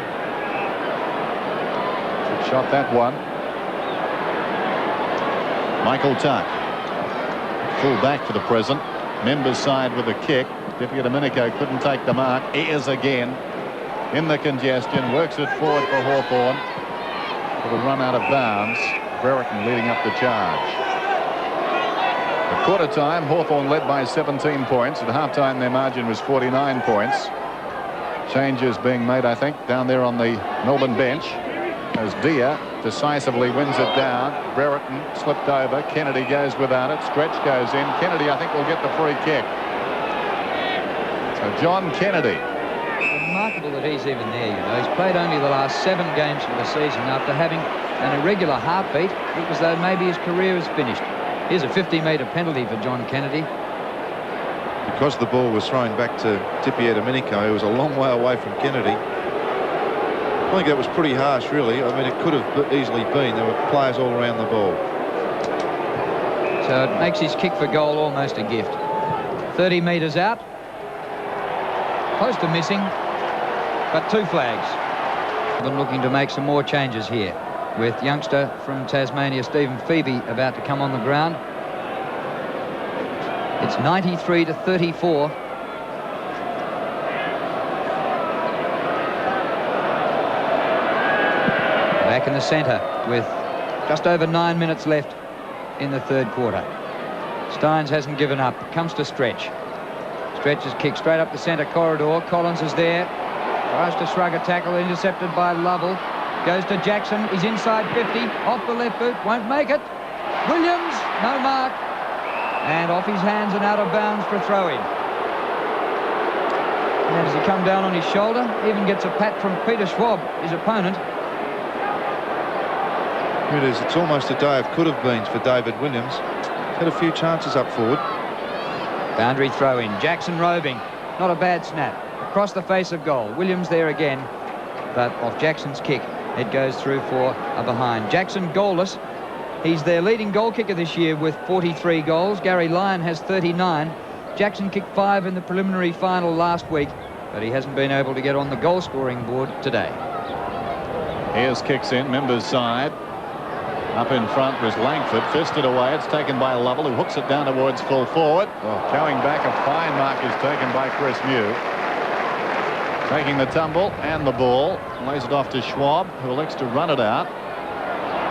Good shot that one. Michael Tuck. Full back for the present. Members side with a kick. Deputy Domenico couldn't take the mark. Ayres again. In the congestion, works it forward for Hawthorn. It'll run out of bounds. Brereton leading up the charge. At quarter time, Hawthorn led by 17 points. At half time, their margin was 49 points. Changes being made, I think, down there on the Melbourne bench. As Dia decisively wins it down. Brereton slipped over. Kennedy goes without it. Stretch goes in. Kennedy, I think, will get the free kick. So John Kennedy.
Remarkable that he's even there, you know. He's played only the last 7 games of the season. After having an irregular heartbeat, it was though maybe his career is finished. Here's a 50-metre penalty for John Kennedy.
Because the ball was thrown back to Tippy Domenico, who was a long way away from Kennedy. I think that was pretty harsh, really. I mean, it could have easily been. There were players all around the ball.
So it makes his kick for goal almost a gift. 30 metres out. Close to missing, but 2 flags. Been looking to make some more changes here, with youngster from Tasmania, Stephen Phoebe, about to come on the ground. It's 93 to 34. Back in the centre with just over 9 minutes left in the 3rd quarter. Steins hasn't given up. Comes to Stretch. Stretches kick straight up the centre corridor. Collins is there. Tries to shrug a tackle, intercepted by Lovell. Goes to Jackson. He's inside 50. Off the left boot. Won't make it. Williams, no mark. And off his hands and out of bounds for throw-in. And does he come down on his shoulder? Even gets a pat from Peter Schwab, his opponent.
Here it is. It's almost a day of could-have-beens for David Williams. He's had a few chances up forward.
Boundary throw-in. Jackson roving. Not a bad snap. Across the face of goal. Williams there again. But off Jackson's kick, it goes through for a behind. Jackson goalless. He's their leading goal kicker this year with 43 goals. Gary Lyon has 39. Jackson kicked 5 in the preliminary final last week, but he hasn't been able to get on the goal-scoring board today.
Here's kicks in, Members side. Up in front was Langford, fisted away. It's taken by Lovell, who hooks it down towards full forward. Going back, a fine mark is taken by Chris Mew. Taking the tumble and the ball. Lays it off to Schwab, who elects to run it out.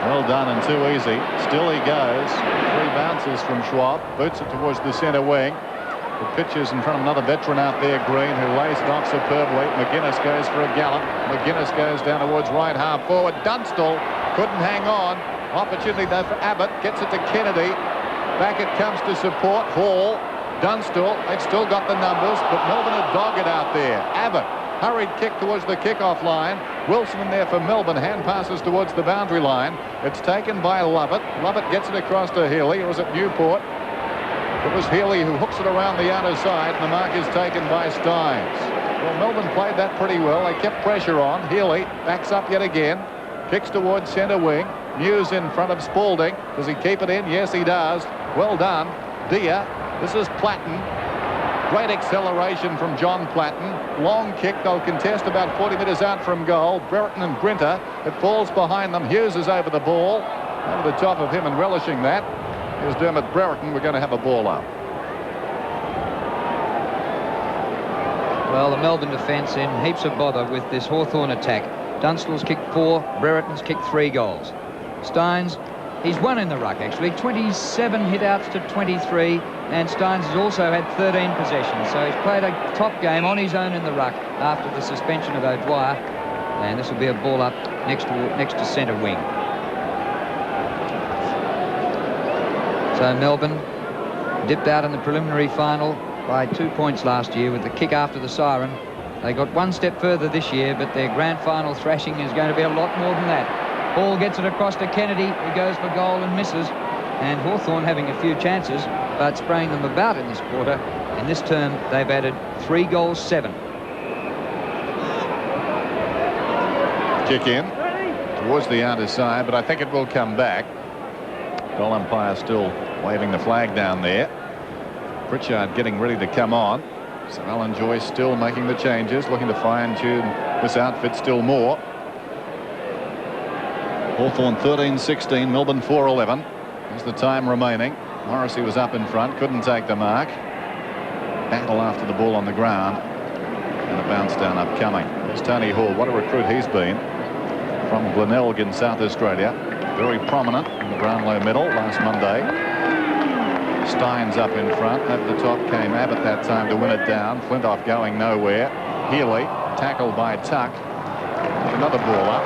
Well done and too easy. Still he goes. 3 bounces from Schwab. Boots it towards the centre wing. The pitches in front of another veteran out there, Green, who lays it off superbly. McGuinness goes for a gallop. McGuinness goes down towards right half forward. Dunstall couldn't hang on. Opportunity though for Abbott. Gets it to Kennedy. Back it comes to support. Hall. Dunstall. They've still got the numbers, but Melbourne are dogged out there. Abbott. Hurried kick towards the kick-off line. Wilson in there for Melbourne. Hand passes towards the boundary line. It's taken by Lovett. Lovett gets it across to Healy, or is it Newport? It was Healy who hooks it around the outer side, and the mark is taken by Stynes. Well, Melbourne played that pretty well. They kept pressure on. Healy backs up yet again. Kicks towards centre wing. Muse in front of Spalding. Does he keep it in? Yes, he does. Well done. Dia. This is Platten. Great acceleration from John Platten. Long kick. They'll contest about 40 metres out from goal. Brereton and Grinter. It falls behind them. Hughes is over the ball. Over the top of him and relishing that. Here's Dermot Brereton. We're going to have a ball up.
Well, the Melbourne defence in heaps of bother with this Hawthorn attack. Dunstall's kicked 4. Brereton's kicked 3 goals. Stynes, he's won in the ruck, actually. 27 hit-outs to 23. And Stynes has also had 13 possessions. So he's played a top game on his own in the ruck after the suspension of O'Dwyer. And this will be a ball up next to centre wing. So Melbourne dipped out in the preliminary final by 2 points last year with the kick after the siren. They got one step further this year, but their grand final thrashing is going to be a lot more than that. Ball gets it across to Kennedy, who goes for goal and misses. And Hawthorn having a few chances, but spraying them about in this quarter. In this term, they've added 3 goals, 7.
Kick in towards the outer side, but I think it will come back. Goal umpire still waving the flag down there. Pritchard getting ready to come on. So Alan Joyce still making the changes, looking to fine-tune this outfit still more. Hawthorn 13-16, Melbourne 4-11. There's the time remaining. Morrissey was up in front, couldn't take the mark. Battle after the ball on the ground. And a bounce down upcoming. There's Tony Hall. What a recruit he's been from Glenelg in South Australia. Very prominent in the Brownlow medal last Monday. Stynes up in front. Over the top came Abbott that time to win it down. Flintoff going nowhere. Healy tackled by Tuck. Another ball up.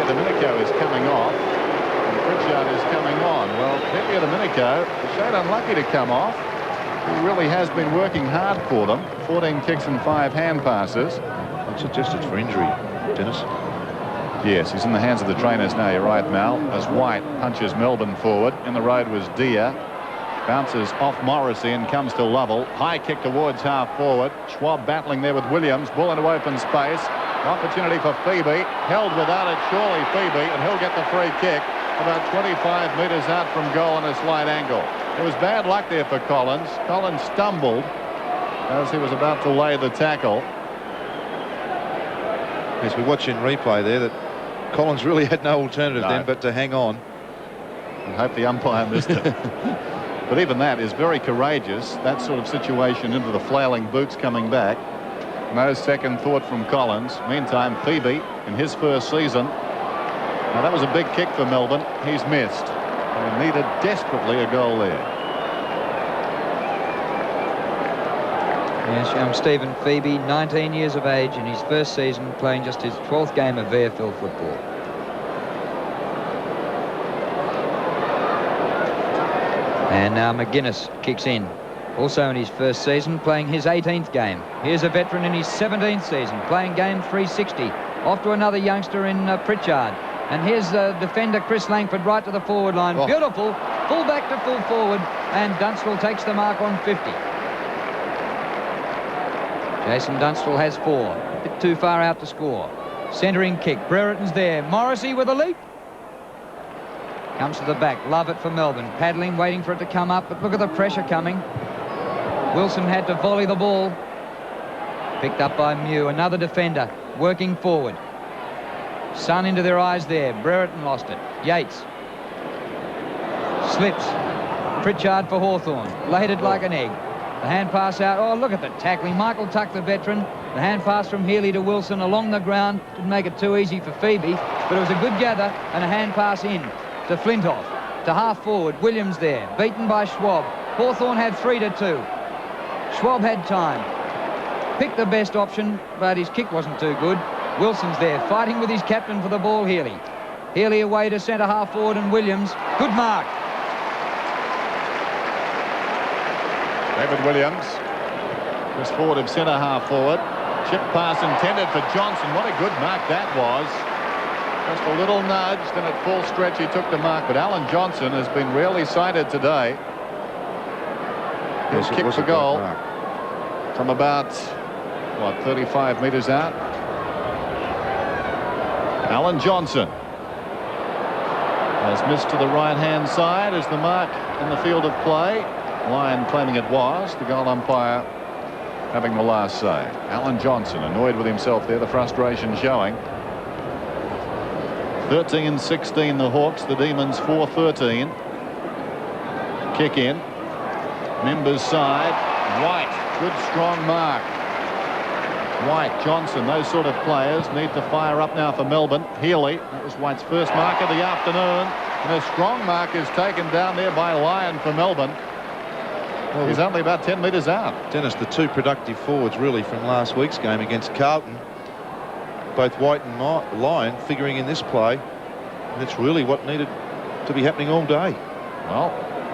Domenico is coming off. And Pritchard is coming on. Well, Pepe Domenico, a shade unlucky to come off. He really has been working hard for them. 14 kicks and 5 hand passes.
I'd suggest it's for injury, Dennis.
Yes, he's in the hands of the trainers now. You're right, Mal. As White punches Melbourne forward. In the road was Dia. Bounces off Morrissey and comes to Lovell. High kick towards half forward. Schwab battling there with Williams. Ball into open space. Opportunity for Phoebe. Held without it, surely Phoebe, and he'll get the free kick about 25 metres out from goal on a slight angle. It was bad luck there for Collins. Collins stumbled as he was about to lay the tackle.
As we watch in replay there, that Collins really had no alternative then but to hang on.
I hope the umpire missed it. But even that is very courageous. That sort of situation into the flailing boots coming back. No second thought from Collins. Meantime, Phoebe in his first season. Now that was a big kick for Melbourne. He's missed. They needed desperately a goal there.
Yes, young Stephen Phoebe, 19 years of age in his first season, playing just his 12th game of VFL football. And now McGuinness kicks in, also in his first season, playing his 18th game. Here's a veteran in his 17th season, playing game 360. Off to another youngster in Pritchard. And here's defender Chris Langford right to the forward line.
Oh.
Beautiful. Full back to full forward. And Dunstall takes the mark on 50. Jason Dunstall has 4. A bit too far out to score. Centering kick. Brereton's there. Morrissey with a leap. Comes to the back. Love it for Melbourne. Paddling, waiting for it to come up. But look at the pressure coming. Wilson had to volley the ball. Picked up by Mew. Another defender working forward. Sun into their eyes there. Brereton lost it. Yates. Slips. Pritchard for Hawthorn. Laid it like an egg. The hand pass out. Oh, look at the tackling. Michael Tuck, the veteran. The hand pass from Healy to Wilson along the ground. Didn't make it too easy for Phoebe, but it was a good gather and a hand pass in to Flintoff. To half forward. Williams there. Beaten by Schwab. Hawthorn had 3-2. Schwab had time. Picked the best option, but his kick wasn't too good. Wilson's there, fighting with his captain for the ball, Healy. Healy away to centre half forward and Williams. Good mark.
David Williams just forward of centre half forward. Chip pass intended for Johnson. What a good mark that was. Just a little nudge, then at full stretch he took the mark. But Alan Johnson has been rarely cited today. His kick for goal from about, what, 35 metres out. Alan Johnson has missed to the right-hand side as the mark in the field of play. Lyon claiming it was. The goal umpire having the last say. Alan Johnson annoyed with himself there, the frustration showing. 13-16 the Hawks, the Demons 4-13. Kick in. Members side. White, good strong mark. White, Johnson, those sort of players need to fire up now for Melbourne. Healy, that was White's first mark of the afternoon. And a strong mark is taken down there by Lyon for Melbourne. Well, he's only about 10 metres out.
Dennis, the two productive forwards really from last week's game against Carlton, both White and Lyon figuring in this play, and it's really what needed to be happening all day.
Well,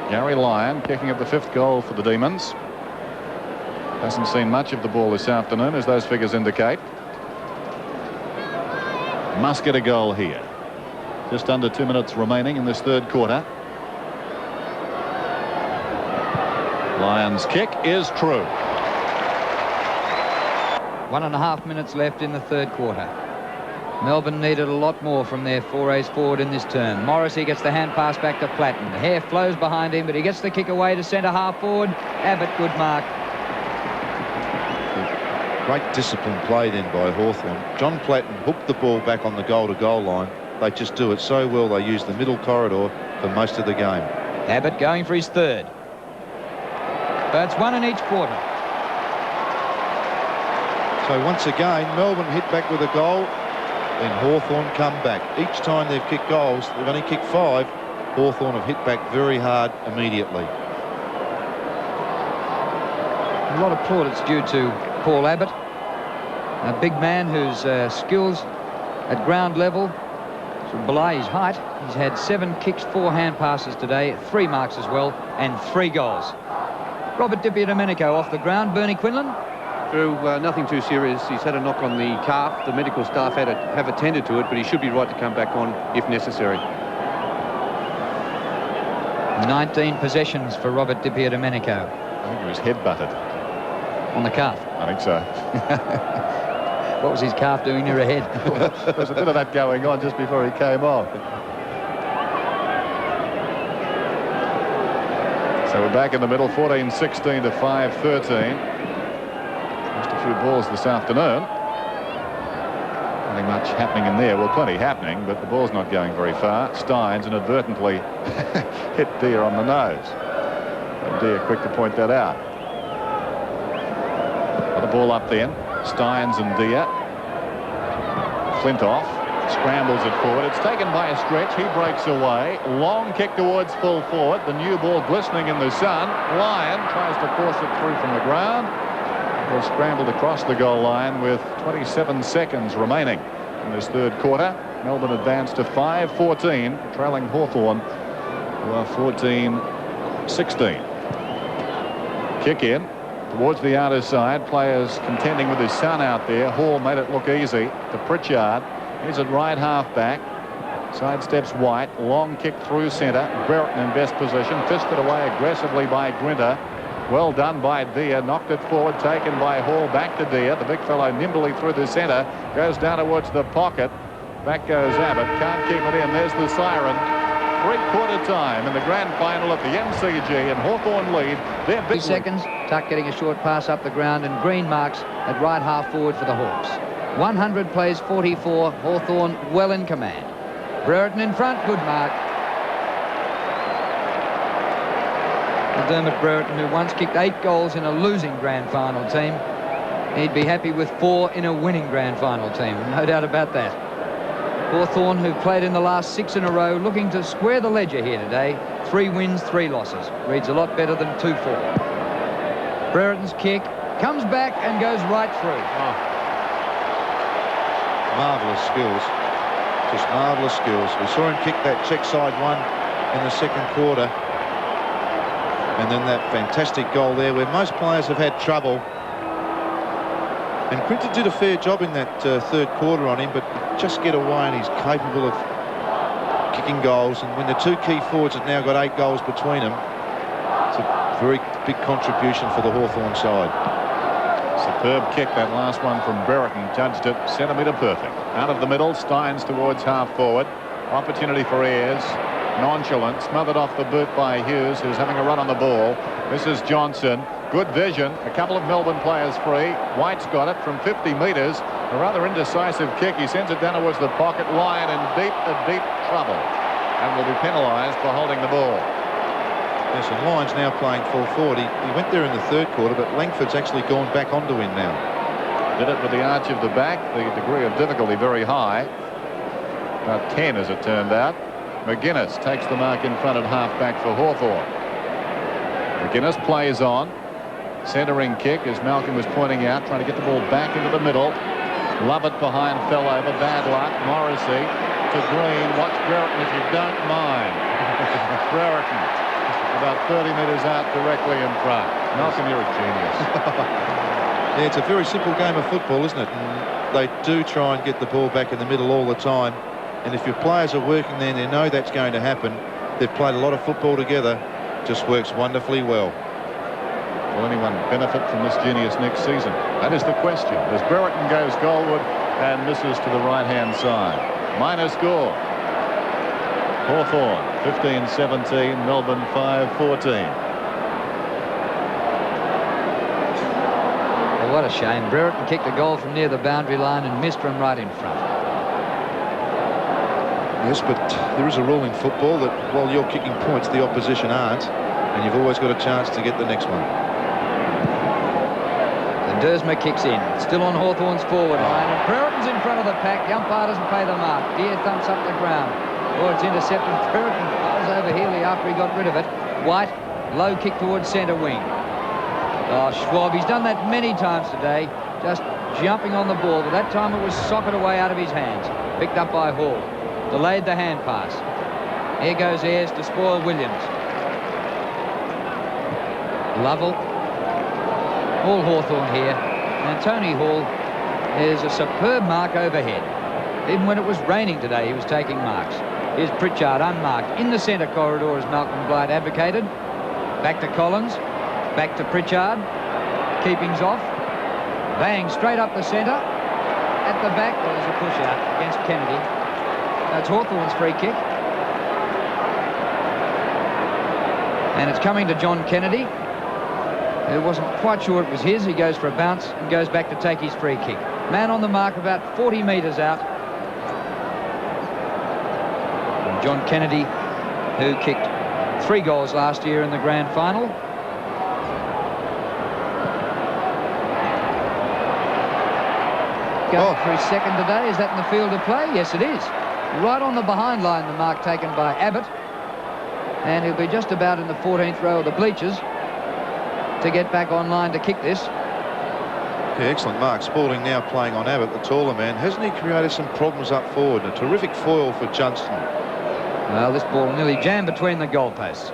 Gary Lyon kicking up the 5th goal for the Demons. Hasn't seen much of the ball this afternoon, as those figures indicate. Must get a goal here. Just under 2 minutes remaining in this third quarter. Lyon's kick is true.
1.5 minutes left in the third quarter. Melbourne needed a lot more from their forays forward in this term. Morrissey gets the hand pass back to Platten. The Hare flows behind him, but he gets the kick away to centre half forward. Abbott, good mark.
Great discipline play then by Hawthorn. John Platten hooked the ball back on the goal-to-goal line. They just do it so well. They use the middle corridor for most of the game.
Abbott going for his third. But it's one in each quarter.
So once again, Melbourne hit back with a goal, then Hawthorn come back. Each time they've kicked goals, they've only kicked 5. Hawthorn have hit back very hard immediately.
A lot of plaudits due to Paul Abbott, a big man whose skills at ground level sort of belie his height. He's had 7 kicks, 4 hand passes today, 3 marks as well, and 3 goals. Robert Di-Domenico off the ground. Bernie Quinlan.
Through nothing too serious. He's had a knock on the calf. The medical staff have attended to it, but he should be right to come back on if necessary.
19 possessions for Robert Di-Domenico.
I think he was head-butted.
On the calf.
I think so.
What was his calf doing near a head?
There was a bit of that going on just before he came off. So we're back in the middle, 14-16 to 5-13. Just a few balls this afternoon. Nothing much happening in there. Well, plenty happening, but the ball's not going very far. Steins inadvertently hit Deere on the nose. And Deere quick to point that out. Got the ball up then. Steins and Deere. Flintoff scrambles it forward. It's taken by a stretch. He breaks away. Long kick towards full forward. The new ball glistening in the sun. Lyon tries to force it through from the ground. was scrambled across the goal line with 27 seconds remaining in this third quarter. Melbourne advanced to 5-14, trailing Hawthorn, who are 14-16. Kick in towards the outer side. Players contending with his son out there. Hall made it look easy to Pritchard. He's at right half back. Sidesteps White. Long kick through centre. Brereton in best position. Fisted away aggressively by Grinter. Well done by Deere. Knocked it forward. Taken by Hall. Back to Deere. The big fellow nimbly through the centre. Goes down towards the pocket. Back goes Abbott. Can't keep it in. There's the siren. Three-quarter time in the grand final at the MCG, and Hawthorn lead. They're
2 seconds. Tuck getting a short pass up the ground, and Green marks at right half forward for the Hawks. 100 plays 44. Hawthorn well in command. Brereton in front. Good mark. Dermot Brereton, who once kicked 8 goals in a losing grand final team, he'd be happy with 4 in a winning grand final team. No doubt about that. Hawthorn, who've played in the last 6 in a row, looking to square the ledger here today. 3 wins, 3 losses. Reads a lot better than 2-4. Brereton's kick comes back and goes right through.
Oh. Marvellous skills. Just marvellous skills. We saw him kick that check side one in the second quarter. And then that fantastic goal there where most players have had trouble. And Grinter did a fair job in that third quarter on him, but just get away, and he's capable of kicking goals. And when the 2 key forwards have now got 8 goals between them, it's a very big contribution for the Hawthorn side.
Superb kick, that last one from Brereton. Judged it centimetre perfect. Out of the middle, Steins towards half forward. Opportunity for Ayres. Nonchalant, smothered off the boot by Hughes, who's having a run on the ball. This is Johnson. Good vision. A couple of Melbourne players free. White's got it from 50 metres. A rather indecisive kick. He sends it down towards the pocket. Lyon in deep trouble, and will be penalised for holding the ball.
Yes, and Lyon's now playing full forward. He went there in the third quarter, but Langford's actually gone back onto him now.
Did it with the arch of the back. The degree of difficulty very high. About 10 as it turned out. McGuinness takes the mark in front at half-back for Hawthorn. McGuinness plays on. Centering kick, as Malcolm was pointing out, trying to get the ball back into the middle. Lovett behind, fell over. Bad luck. Morrissey to Green. Watch Brereton if you don't mind. Brereton about 30 metres out, directly in front. Malcolm, you're a genius.
Yeah, it's a very simple game of football, isn't it? And they do try and get the ball back in the middle all the time. And if your players are working there and they know that's going to happen, they've played a lot of football together. Just works wonderfully well.
Will anyone benefit from this genius next season? That is the question. As Brereton goes goalward and misses to the right-hand side. Minor score. Hawthorn 15-17, Melbourne 5-14.
Well, what a shame. Brereton kicked a goal from near the boundary line and missed from right in front.
Yes, but there is a rule in football that while you're kicking points, the opposition aren't, and you've always got a chance to get the next one.
And Dersma kicks in, still on Hawthorn's forward line, and Brereton's in front of the pack. The umpire doesn't pay the mark. Deere thumps up the ground. Oh, it's intercepted. Brereton falls over Healy after he got rid of it. White, low kick towards centre wing. Oh, Schwab, he's done that many times today, just jumping on the ball, but that time it was socket away out of his hands. Picked up by Hall. Delayed the hand pass. Here goes Ayres to spoil Williams. Lovell. All Hawthorn here. And Tony Hall is a superb mark overhead. Even when it was raining today, he was taking marks. Here's Pritchard unmarked in the centre corridor, as Malcolm Blight advocated. Back to Collins. Back to Pritchard. Keepings off. Bang, straight up the centre. At the back, there's a push out against Kennedy. That's Hawthorn's free kick. And it's coming to John Kennedy, who wasn't quite sure it was his. He goes for a bounce and goes back to take his free kick. Man on the mark about 40 metres out. And John Kennedy, who kicked 3 goals last year in the grand final. Going for his second today. Is that in the field of play? Yes, it is. Right on the behind line, the mark taken by Abbott. And he'll be just about in the 14th row of the bleachers to get back online to kick this.
Yeah, excellent mark. Spalding now playing on Abbott, the taller man. Hasn't he created some problems up forward? A terrific foil for Johnston.
Well, this ball nearly jammed between the goalposts.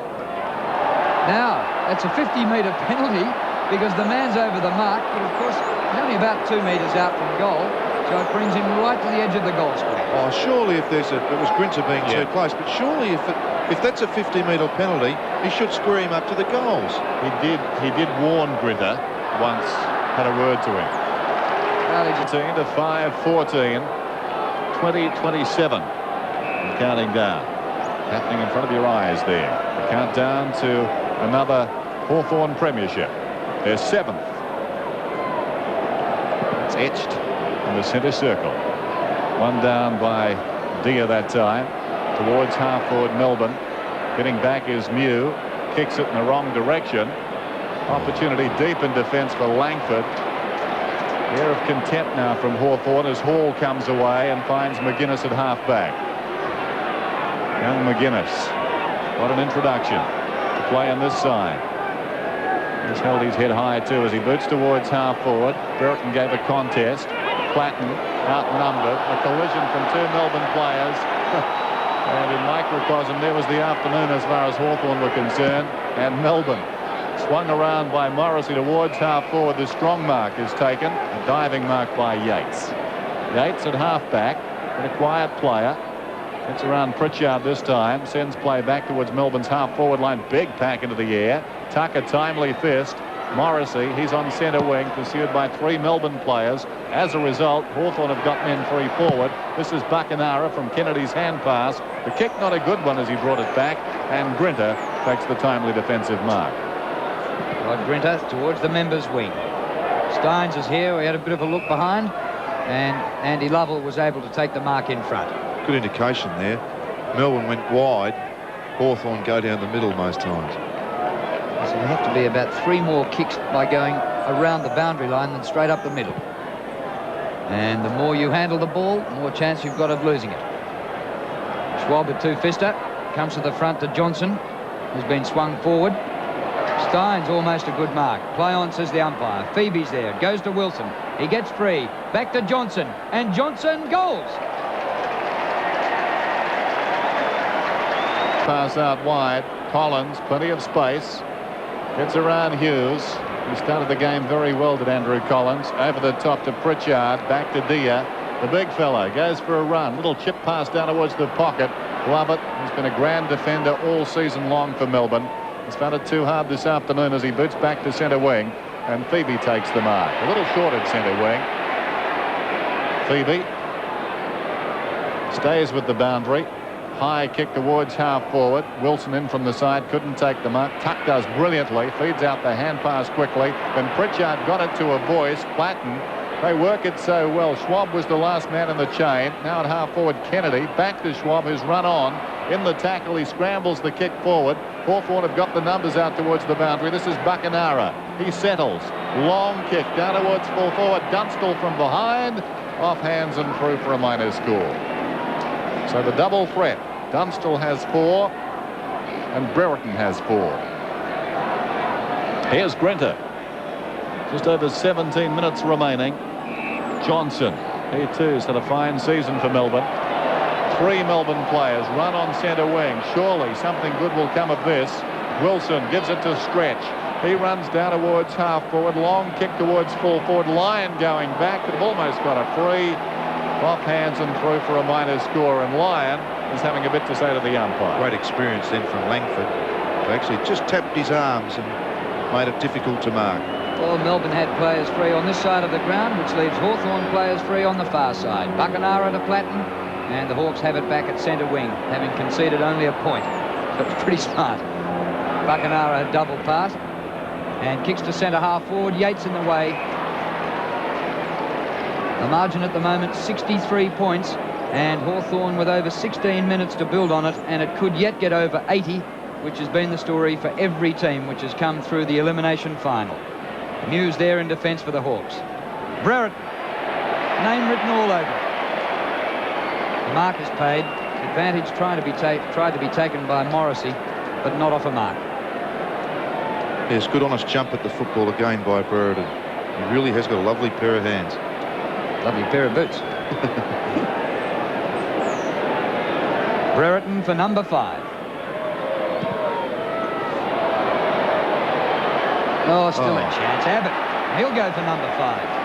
Now, that's a 50-metre penalty because the man's over the mark, but of course, he's only about 2 metres out from goal, so it brings him right to the edge of the goal square.
Oh, surely if there's it was Grinter being too close, but surely if that's a 50-metre penalty, he should square him up to the goals.
He did warn Grinter once, had a word to him.
Well, he just...
15 to 5-14, 20-27, and counting down. Happening in front of your eyes there. The countdown to another Hawthorn premiership. Their 7th. It's etched in the centre circle. One down by Dia that time. Towards half-forward Melbourne. Getting back is Mew. Kicks it in the wrong direction. Opportunity deep in defence for Langford. Air of contempt now from Hawthorn as Hall comes away and finds McGuinness at half-back. Young McGuinness. What an introduction to play on this side. He's held his head high too as he boots towards half-forward. Brereton gave a contest. Platten outnumbered. A collision from 2 Melbourne players. And in microcosm, there was the afternoon as far as Hawthorn were concerned. And Melbourne swung around by Morrissey towards half-forward. The strong mark is taken. A diving mark by Yates. Yates at half-back. And a quiet player. Gets around Pritchard this time. Sends play back towards Melbourne's half-forward line. Big pack into the air. Tuck a timely fist. Morrissey, he's on centre wing, pursued by 3 Melbourne players. As a result, Hawthorn have got men free forward. This is Buckenara from Kennedy's hand pass. The kick not a good one as he brought it back. And Grinter takes the timely defensive mark.
Rod Grinter towards the members' wing. Steins is here. We had a bit of a look behind. And Andy Lovell was able to take the mark in front.
Good indication there. Melbourne went wide. Hawthorn go down the middle most times.
So there have to be about 3 more kicks by going around the boundary line than straight up the middle. And the more you handle the ball, the more chance you've got of losing it. Schwab, a two-fister, comes to the front to Johnson, who's been swung forward. Steins almost a good mark. Play on, says the umpire. Phoebe's there. Goes to Wilson. He gets free. Back to Johnson. And Johnson goals.
Pass out wide. Collins, plenty of space. Gets around Hughes. He started the game very well, did Andrew Collins. Over the top to Pritchard. Back to Dia. The big fella goes for a run. Little chip pass down towards the pocket. Lovett, he's been a grand defender all season long for Melbourne. He's found it too hard this afternoon as he boots back to centre wing. And Phoebe takes the mark. A little short at centre wing. Phoebe stays with the boundary. High kick towards half-forward. Wilson in from the side, couldn't take the mark. Tuck does brilliantly, feeds out the hand pass quickly. Then Pritchard got it to a voice. Platten, they work it so well. Schwab was the last man in the chain. Now at half-forward, Kennedy. Back to Schwab, who's run on. In the tackle, he scrambles the kick forward. Hawthorn have got the numbers out towards the boundary. This is Buckenara. He settles. Long kick down towards full forward. Dunstall from behind. Off hands and through for a minor score. So the double threat. Dunstall has 4 and Brereton has 4. Here's Grinter. Just over 17 minutes remaining. Johnson, he too has had a fine season for Melbourne. 3 Melbourne players run on centre wing. Surely something good will come of this. Wilson gives it to Stretch. He runs down towards half forward. Long kick towards full forward. Lyon going back. Could have almost got a free. Off hands and through for a minor score, and Lyon is having a bit to say to the umpire.
Great experience then from Langford. He actually just tapped his arms and made it difficult to mark.
Well, Melbourne had players free on this side of the ground, which leaves Hawthorn players free on the far side. Buckenara to Platten, and the Hawks have it back at centre wing, having conceded only a point. So it's pretty smart. Buckenara had double pass and kicks to centre half forward. Yates in the way. The margin at the moment, 63 points, and Hawthorn with over 16 minutes to build on it, and it could yet get over 80, which has been the story for every team which has come through the elimination final. Mew's there in defence for the Hawks. Brereton, name written all over it. The mark is paid. Advantage tried to be taken by Morrissey, but not off a mark.
Yes, good honest jump at the football again by Brereton. He really has got a lovely pair of hands.
Lovely pair of boots. Brereton for number 5. Oh, still a chance. Abbott. He'll go for number 5.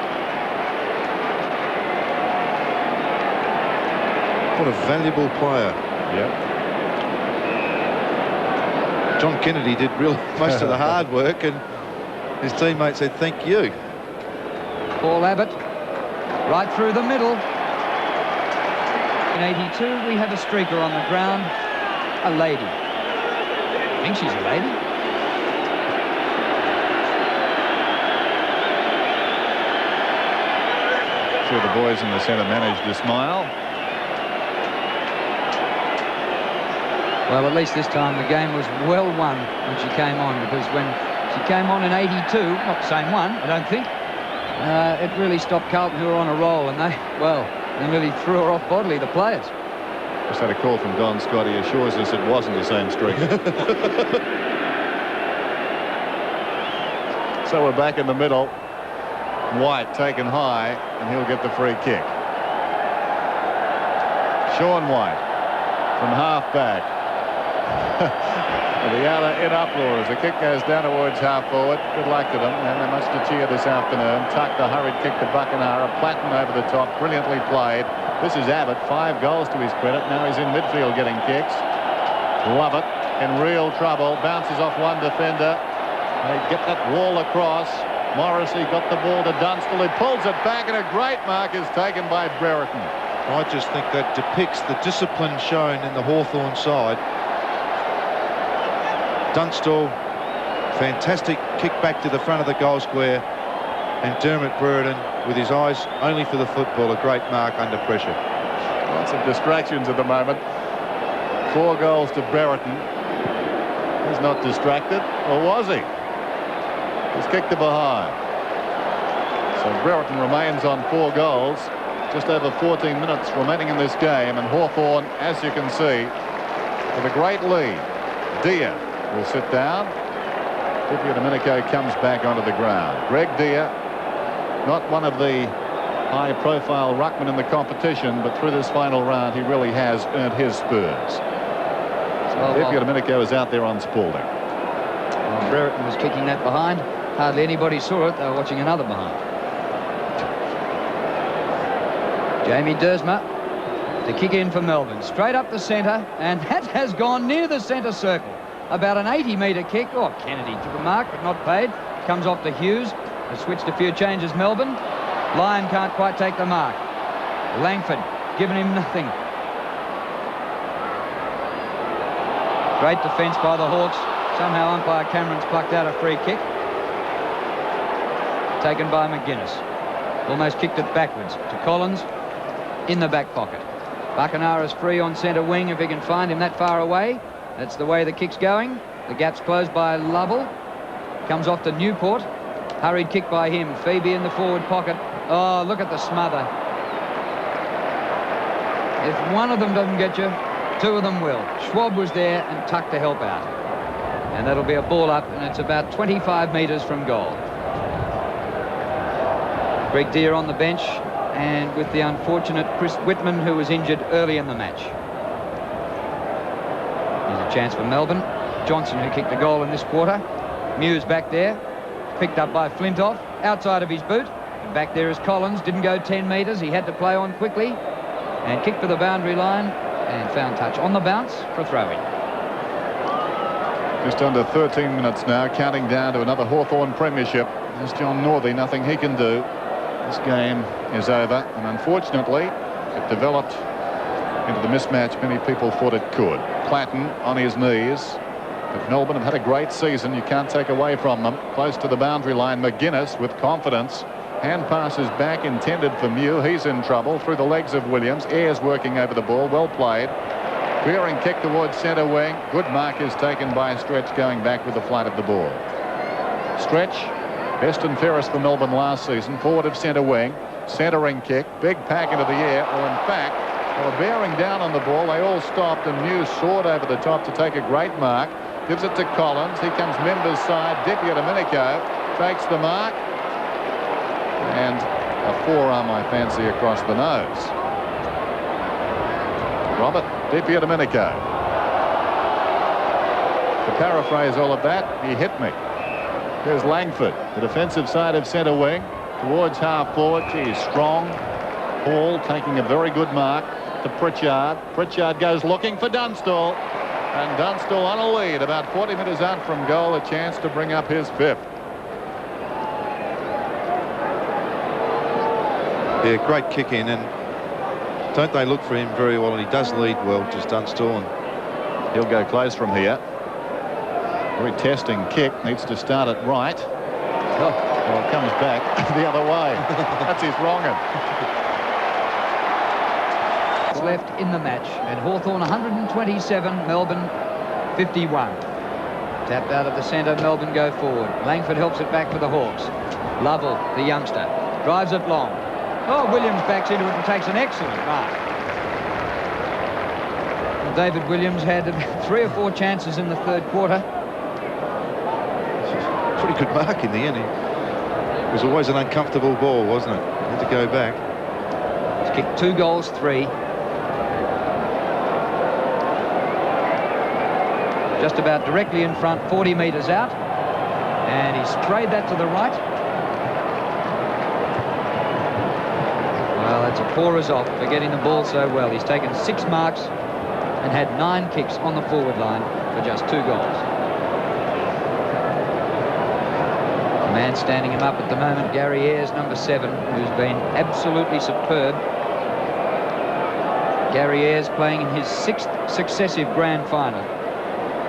What a valuable player.
Yep.
John Kennedy did really most of the hard work, and his teammate said thank you.
Paul Abbott, right through the middle. In 82, we have a streaker on the ground. A lady. I think she's a lady.
Sure, the boys in the centre managed to smile.
Well, at least this time the game was well won when she came on, because when she came on in 82, not the same one, I don't think, it really stopped Carlton, who were on a roll, and they really threw her off bodily, the players.
Just had a call from Don Scott. He assures us it wasn't the same streak. So we're back in the middle. White taken high, and he'll get the free kick. Sean White from half back. The other in uproar as the kick goes down towards half forward. Good luck to them. They haven't much to cheer this afternoon. Tuck the hurried kick to Buckenara. Platten over the top. Brilliantly played. This is Abbott. 5 goals to his credit. Now he's in midfield getting kicks. Lovett in real trouble. Bounces off one defender. They get that wall across. Morrissey got the ball to Dunstall. He pulls it back, and a great mark is taken by Brereton.
I just think that depicts the discipline shown in the Hawthorn side. Dunstall, fantastic kick back to the front of the goal square, and Dermot Brereton, with his eyes only for the football, a great mark under pressure.
Lots of distractions at the moment. 4 goals to Brereton. He's not distracted, or was he? He's kicked to behind. So Brereton remains on 4 goals. Just over 14 minutes remaining in this game, and Hawthorn, as you can see, with a great lead. Deer will sit down. Divya Domenico comes back onto the ground. Greg Deer, not one of the high-profile ruckmen in the competition, but through this final round, he really has earned his spurs. So Divya Domenico is out there on Spalding.
Well, Brereton was kicking that behind. Hardly anybody saw it. They were watching another behind. Jamie Dersma to kick in for Melbourne. Straight up the centre, and that has gone near the centre circle. About an 80-metre kick. Oh, Kennedy took a mark, but not paid. Comes off to Hughes. Has switched a few changes, Melbourne. Lyon can't quite take the mark. Langford giving him nothing. Great defence by the Hawks. Somehow umpire Cameron's plucked out a free kick. Taken by McGuinness. Almost kicked it backwards to Collins in the back pocket. Buckenara's free on centre wing if he can find him that far away. That's the way the kick's going. The gap's closed by Lovell. Comes off to Newport. Hurried kick by him. Phoebe in the forward pocket. Oh, look at the smother. If one of them doesn't get you, 2 of them will. Schwab was there and Tuck to help out. And that'll be a ball up, and it's about 25 metres from goal. Greg Deer on the bench, and with the unfortunate Chris Whitman, who was injured early in the match. Here's a chance for Melbourne. Johnson, who kicked the goal in this quarter. Muse back there, picked up by Flintoff, outside of his boot. And back there is Collins, didn't go 10 metres. He had to play on quickly and kicked for the boundary line and found touch on the bounce for a throw-in.
Just under 13 minutes now, counting down to another Hawthorn premiership. There's John Northey, nothing he can do. This game is over, and unfortunately it developed into the mismatch many people thought it could. Platten on his knees, but Melbourne have had a great season. You can't take away from them. Close to the boundary line, McGuinness with confidence. Hand passes back intended for Mew. He's in trouble through the legs of Williams. Ayres working over the ball. Well played. Veering kick towards centre wing. Good mark is taken by Stretch going back with the flight of the ball. Stretch, best and fairest for Melbourne last season. Forward of centre wing. Centering kick. Big pack into the air. Or in fact, they were bearing down on the ball. They all stopped, and Mew soared over the top to take a great mark. Gives it to Collins. He comes Members side. Divya Domenico takes the mark. and a forearm, I fancy, across the nose. Robert DiPierdomenico. To paraphrase all of that, he hit me. Here's Langford, the defensive side of centre wing, towards half forward. Gee, strong. Hall taking a very good mark to Pritchard. Pritchard goes looking for Dunstall. And Dunstall on a lead, about 40 metres out from goal, a chance to bring up his 5th.
Yeah, great kick in, and don't they look for him very well, and he does lead well, just Dunstall. And
he'll go close from here. Very testing kick, needs to start it right. Oh, well, it comes back the other way. That's his wrong un.
Left in the match, and Hawthorn 127, Melbourne 51. Tapped out of the centre, Melbourne go forward. Langford helps it back for the Hawks. Lovell, the youngster, drives it long. Oh, Williams backs into it and takes an excellent mark. Well, David Williams had 3 or 4 chances in the 3rd quarter.
pretty good mark in the end. It was always an uncomfortable ball, wasn't it? Had to go back.
He's kicked 2 goals, 3. Just about directly in front, 40 metres out. And he sprayed that to the right. Well, that's a poor result for getting the ball so well. He's taken 6 marks and had 9 kicks on the forward line for just 2 goals. The man standing him up at the moment, Gary Ayres, number 7, who's been absolutely superb. Gary Ayres playing in his 6th successive grand final.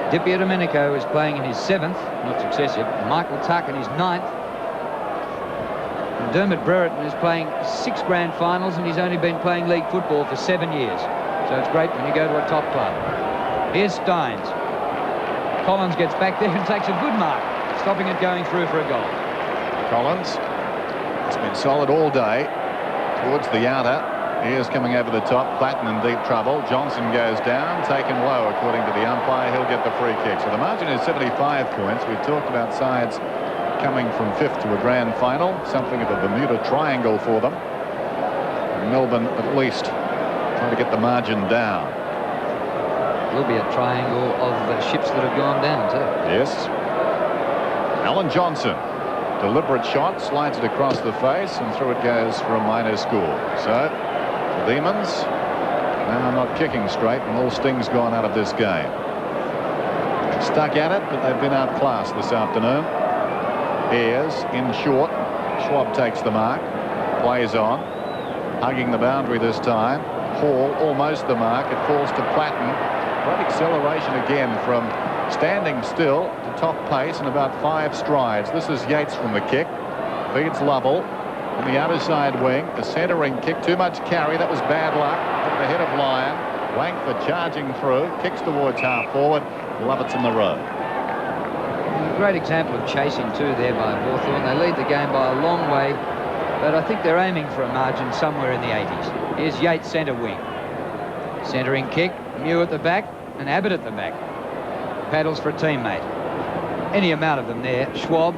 DiPierdomenico is playing in his 7th, not successive. Michael Tuck in his 9th. And Dermot Brereton is playing 6 grand finals, and he's only been playing league football for 7 years. So it's great when you go to a top club. Here's Steins. Collins gets back there and takes a good mark, stopping it going through for a goal.
Collins, it's been solid all day towards the outer. Here's coming over the top. Platten in deep trouble. Johnson goes down, taken low according to the umpire. He'll get the free kick. So the margin is 75 points. We've talked about sides coming from 5th to a grand final, something of a Bermuda Triangle for them. And Melbourne at least trying to get the margin down.
Will be a triangle of the ships that have gone down too.
Yes. Alan Johnson, deliberate shot, slides it across the face, and through it goes for a minor score. So the Demons now not kicking straight, and all sting's gone out of this game. Stuck at it, but they've been outclassed this afternoon. Ayres in short. Schwab takes the mark, plays on, hugging the boundary this time. Hall almost the mark. It falls to Platten. Great acceleration again from standing still to top pace in about 5 strides. This is Yates from the kick. Feeds Lovell on the outer side wing. A centering kick. Too much carry. That was bad luck. At the head of Lyon. Langford charging through. Kicks towards half forward. Lovett's in the road.
A great example of chasing too there by Hawthorn. They lead the game by a long way, but I think they're aiming for a margin somewhere in the 80s. Here's Yates, centre wing. Centering kick. Mew at the back and Abbott at the back. Paddles for a teammate. Any amount of them there. Schwab,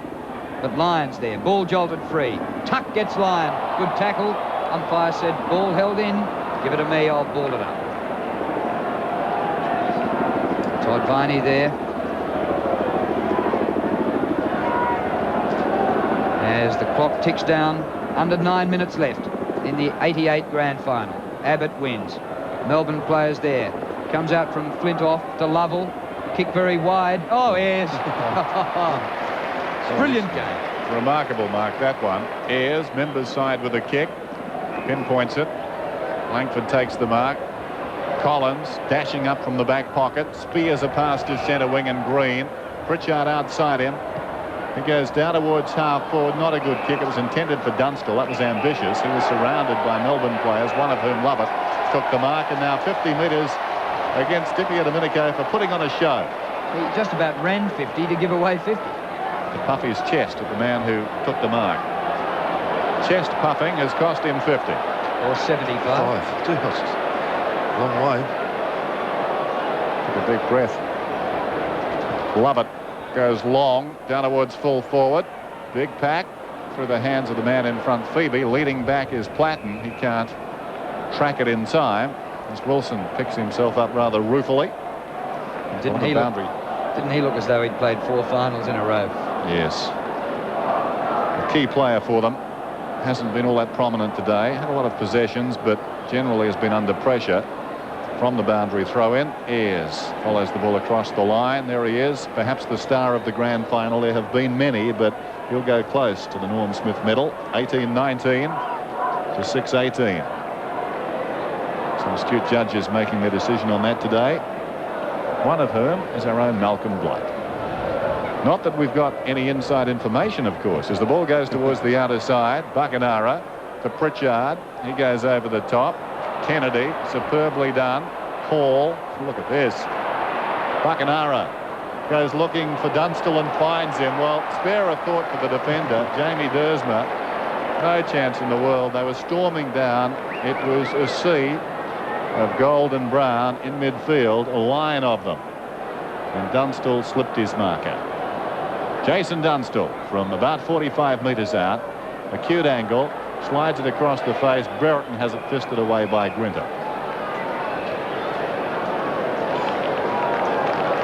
but Lyon's there. Ball jolted free. Tuck gets Lyon. Good tackle. Umpire said ball held in. Give it to me, I'll ball it up. Todd Viney there. As the clock ticks down, under 9 minutes left in the 88 grand final. Abbott wins. Melbourne players there. Comes out from Flintoff to Lovell. Kick very wide. Oh, Ayres. Brilliant game.
Remarkable mark, that one. Ayres, members side with a kick. Pinpoints it. Langford takes the mark. Collins dashing up from the back pocket. Spears a pass to centre wing and Green. Pritchard outside him. He goes down towards half forward. Not a good kick. It was intended for Dunstall. That was ambitious. He was surrounded by Melbourne players, one of whom Lovett took the mark, and now 50 metres against DiPierdomenico for putting on a show.
He just about ran 50 to give away 50.
To puff his chest at the man who took the mark. Chest puffing has cost him 50.
Or 75.
5. Long way.
Took a deep breath. Lovett goes long down towards full forward. Big pack. through the hands of the man in front, Phoebe. Leading back is Platten. He can't track it in time as Wilson picks himself up rather ruefully.
Didn't he look as though he'd played 4 finals in a row?
Yes. A key player for them. Hasn't been all that prominent today. Had a lot of possessions, but generally has been under pressure. From the boundary throw in, Ayres follows the ball across the line. There he is, perhaps the star of the grand final. There have been many, but he'll go close to the Norm Smith medal. 18-19 to 6-18. Some astute judges making their decision on that today, one of whom is our own Malcolm Blight. Not that we've got any inside information, of course. As the ball goes towards the outer side, Buckenara to Pritchard. He goes over the top. Kennedy, superbly done. Hall, look at this. Buckenara goes looking for Dunstall and finds him. Well, spare a thought for the defender, Jamie Dersma. No chance in the world. They were storming down. It was a sea of gold and brown in midfield, a line of them. And Dunstall slipped his marker. Jason Dunstall from about 45 metres out. Acute angle. Slides it across the face. Brereton has it fisted away by Grinter.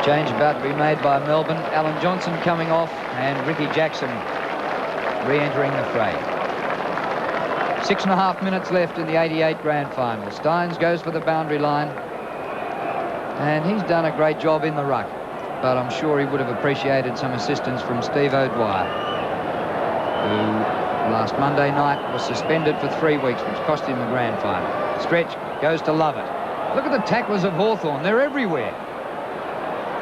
Change about to be made by Melbourne. Alan Johnson coming off and Ricky Jackson re-entering the fray. 6.5 minutes left in the 88 grand final. Steins goes for the boundary line. And he's done a great job in the ruck. But I'm sure he would have appreciated some assistance from Steve O'Dwyer, who last Monday night was suspended for 3 weeks, which cost him the grand final. Stretch goes to Lovett. Look at the tacklers of Hawthorn. They're everywhere.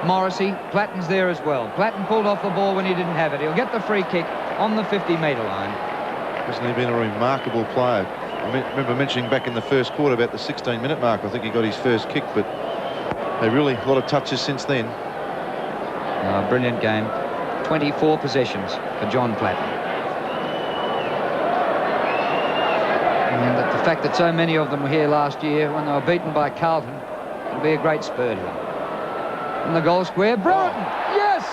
Morrissey, Platten's there as well. Platten pulled off the ball when he didn't have it. He'll get the free kick on the 50-metre line.
Hasn't he been a remarkable player? I remember mentioning back in the first quarter about the 16-minute mark. I think he got his first kick, but they really a lot of touches since then.
Brilliant game. 24 possessions for John Platten. And the fact that so many of them were here last year when they were beaten by Carlton will be a great spur to them. In the goal square, Brereton. Yes!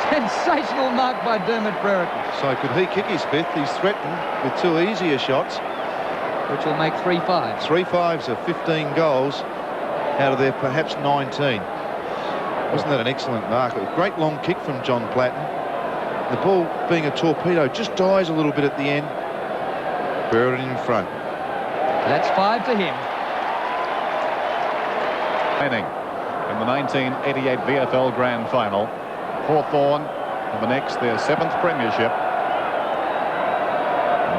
Sensational mark by Dermot Brereton.
So could he kick his 5th? He's threatened with 2 easier shots,
which will make 3 5s.
3 5s of 15 goals out of their perhaps 19. Wasn't that an excellent mark? A great long kick from John Platten. The ball, being a torpedo, just dies a little bit at the end. Brereton in front.
That's 5 to him.
In the 1988 VFL Grand Final, Hawthorn have annexed their 7th premiership.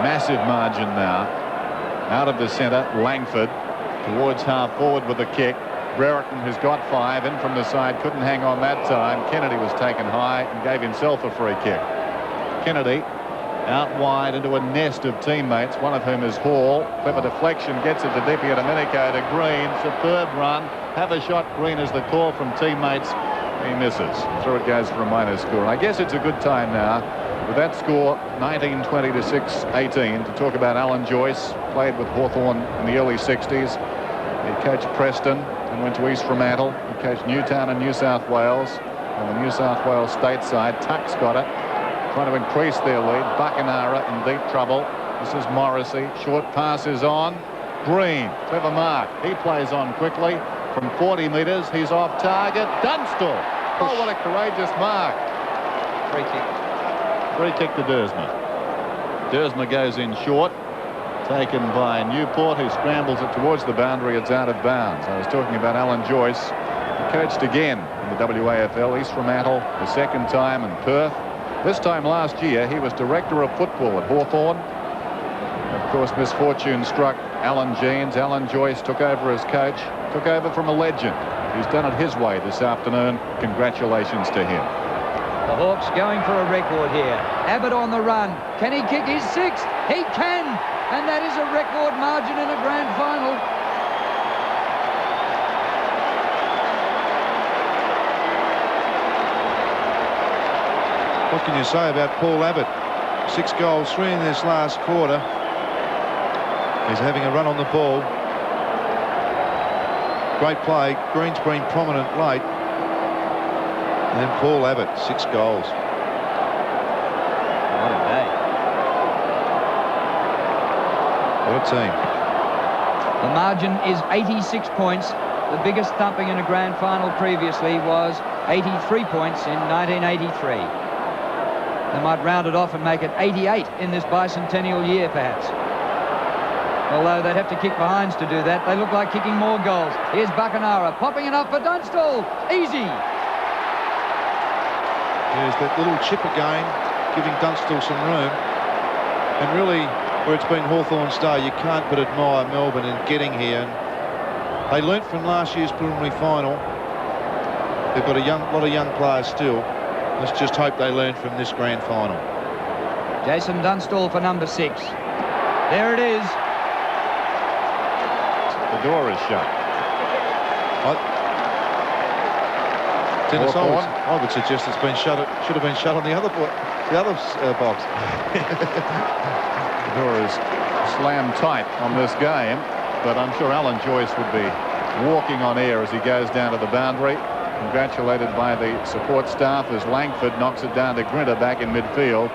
Massive margin now. Out of the centre, Langford towards half forward with a kick. Brereton, who's got 5 in from the side, couldn't hang on that time. Kennedy was taken high and gave himself a free kick. Kennedy out wide into a nest of teammates, one of whom is Hall. Clever deflection, gets it to Dippy Domenico to Green. Superb run. Have a shot, Green, is the call from teammates. He misses. Through it goes for a minor score. And I guess it's a good time now, with that score 19-20 to 6-18, to talk about Alan Joyce. Played with Hawthorn in the early 60s. He coached Preston and went to East Fremantle. He coached Newtown and New South Wales. On the New South Wales state side, Tuck's got it. Trying to increase their lead. Buckenara in deep trouble. This is Morrissey. Short pass is on. Green, clever mark. He plays on quickly. From 40 metres, he's off target. Dunstall. Oh, what a courageous mark.
Free kick.
Free kick to Dersma. Dersma goes in short. Taken by Newport, who scrambles it towards the boundary. It's out of bounds. I was talking about Alan Joyce. He coached again in the WAFL, East Fremantle, the 2nd time in Perth. This time last year, he was director of football at Hawthorn. Of course, misfortune struck Alan Jeans. Alan Joyce took over as coach, took over from a legend. He's done it his way this afternoon. Congratulations to him.
The Hawks going for a record here. Abbott on the run. Can he kick his 6th? He can! And that is a record margin in a grand final.
What can you say about Paul Abbott? 6 goals, 3 in this last quarter. He's having a run on the ball. Great play. Green's been prominent late. And then Paul Abbott, 6 goals. your team.
The margin is 86 points. The biggest thumping in a grand final previously was 83 points in 1983. They might round it off and make it 88 in this bicentennial year, perhaps. Although they'd have to kick behinds to do that. They look like kicking more goals. Here's Buckenara popping it up for Dunstall. Easy.
There's that little chip again, giving Dunstall some room. And really, where it's been Hawthorn's day, you can't but admire Melbourne in getting here. And they learnt from last year's preliminary final. They've got a lot of young players still. Let's just hope they learn from this grand final.
Jason Dunstall for number 6. There it is.
The door is shut.
Dennis, I would suggest it's been shut. It should have been shut on the other box.
The door is slammed tight on this game, but I'm sure Alan Joyce would be walking on air as he goes down to the boundary, congratulated by the support staff as Langford knocks it down to Grinter back in midfield.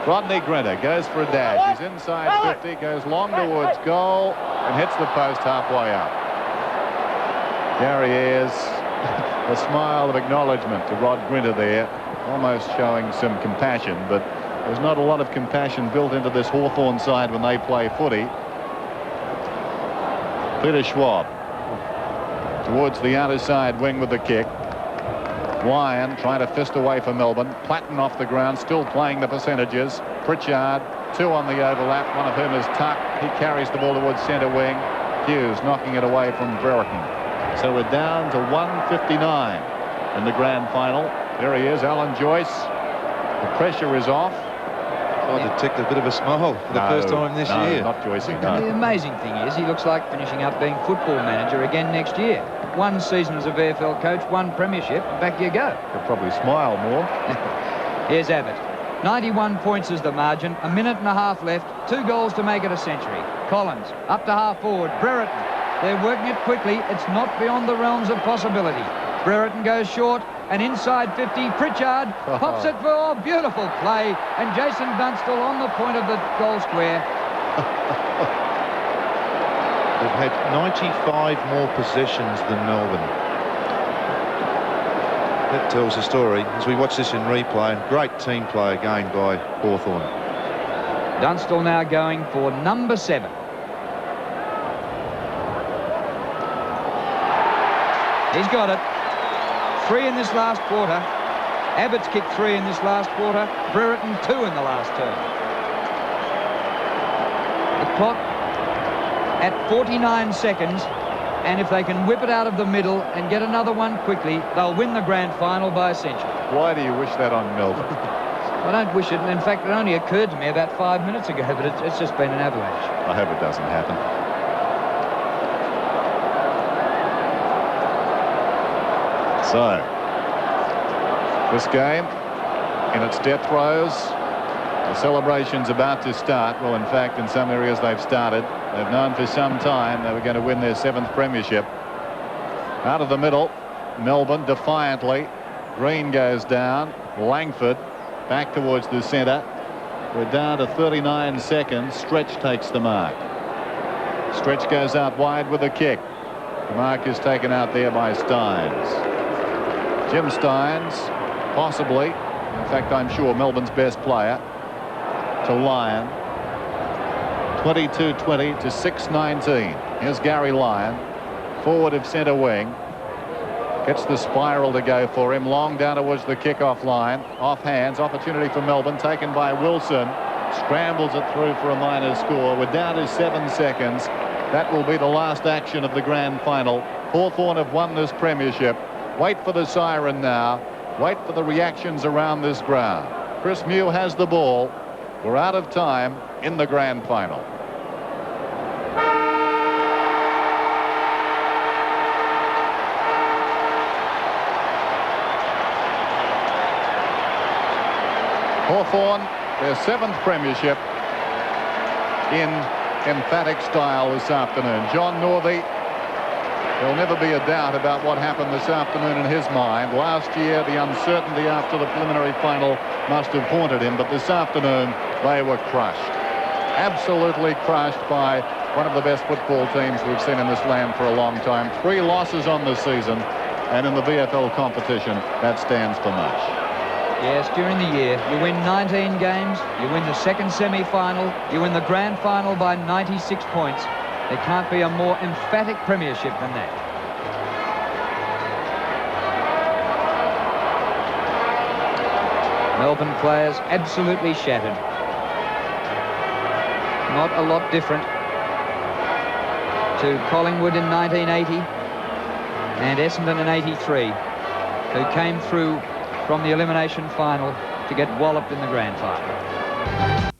Rodney Grinter goes for a dash. He's inside 50, goes long towards goal and hits the post halfway up. Gary Ayres, a smile of acknowledgement to Rod Grinter there, almost showing some compassion, but there's not a lot of compassion built into this Hawthorn side when they play footy. Peter Schwab towards the outer side wing with the kick. Lyon trying to fist away for Melbourne. Platten off the ground, still playing the percentages. Pritchard, 2 on the overlap, one of whom is Tuck. He carries the ball towards centre wing. Hughes knocking it away from Brereton. So we're down to 1:59 in the grand final. There he is, Alan Joyce. The pressure is off.
I detect a bit of a smile for the first time this year.
Not Joyce, no.
The amazing thing is he looks like finishing up being football manager again next year. 1 season as a VFL coach, 1 premiership, and back you go.
He'll probably smile more.
Here's Abbott. 91 points is the margin. 1.5 minutes left. 2 goals to make it a century. Collins up to half forward. Brereton. They're working it quickly. It's not beyond the realms of possibility. Brereton goes short and inside 50. Pritchard pops it for beautiful play. And Jason Dunstall on the point of the goal square.
They've had 95 more possessions than Melbourne. That tells the story as we watch this in replay. Great team play again by Hawthorn.
Dunstall now going for number 7. He's got it. 3 in this last quarter. Abbott's kicked 3 in this last quarter. Brereton 2 in the last term. The clock at 49 seconds, and if they can whip it out of the middle and get another one quickly, they'll win the grand final by a century.
Why do you wish that on Melbourne?
I don't wish it, and in fact it only occurred to me about 5 minutes ago, but it's just been an avalanche.
I hope it doesn't happen. So this game in its death throes, the celebration's about to start. Well, in fact, in some areas they've started. They've known for some time they were going to win their 7th premiership. Out of the middle, Melbourne defiantly. Green goes down. Langford back towards the centre. We're down to 39 seconds. Stretch takes the mark. Stretch goes out wide with a kick. The mark is taken out there by Steins. Jim Steins, possibly, in fact, I'm sure Melbourne's best player, to Lyon. 22-20 to 6-19. Here's Gary Lyon, forward of centre wing. Gets the spiral to go for him. Long down towards the kick-off line. Off hands. Opportunity for Melbourne. Taken by Wilson. Scrambles it through for a minor score. We're down to 7 seconds. That will be the last action of the grand final. Hawthorn have won this premiership. Wait for the siren now. Wait for the reactions around this ground. Chris Mew has the ball. We're out of time in the grand final. Hawthorn, their 7th premiership in emphatic style this afternoon. John Northey, there'll never be a doubt about what happened this afternoon in his mind. Last year, the uncertainty after the preliminary final must have haunted him, but this afternoon, they were crushed. Absolutely crushed by one of the best football teams we've seen in this land for a long time. 3 losses on the season, and in the VFL competition, that stands for much.
Yes, during the year, you win 19 games, you win the second semi-final, you win the grand final by 96 points. There can't be a more emphatic premiership than that. Melbourne players absolutely shattered. Not a lot different to Collingwood in 1980 and Essendon in 83, who came through from the elimination final to get walloped in the grand final.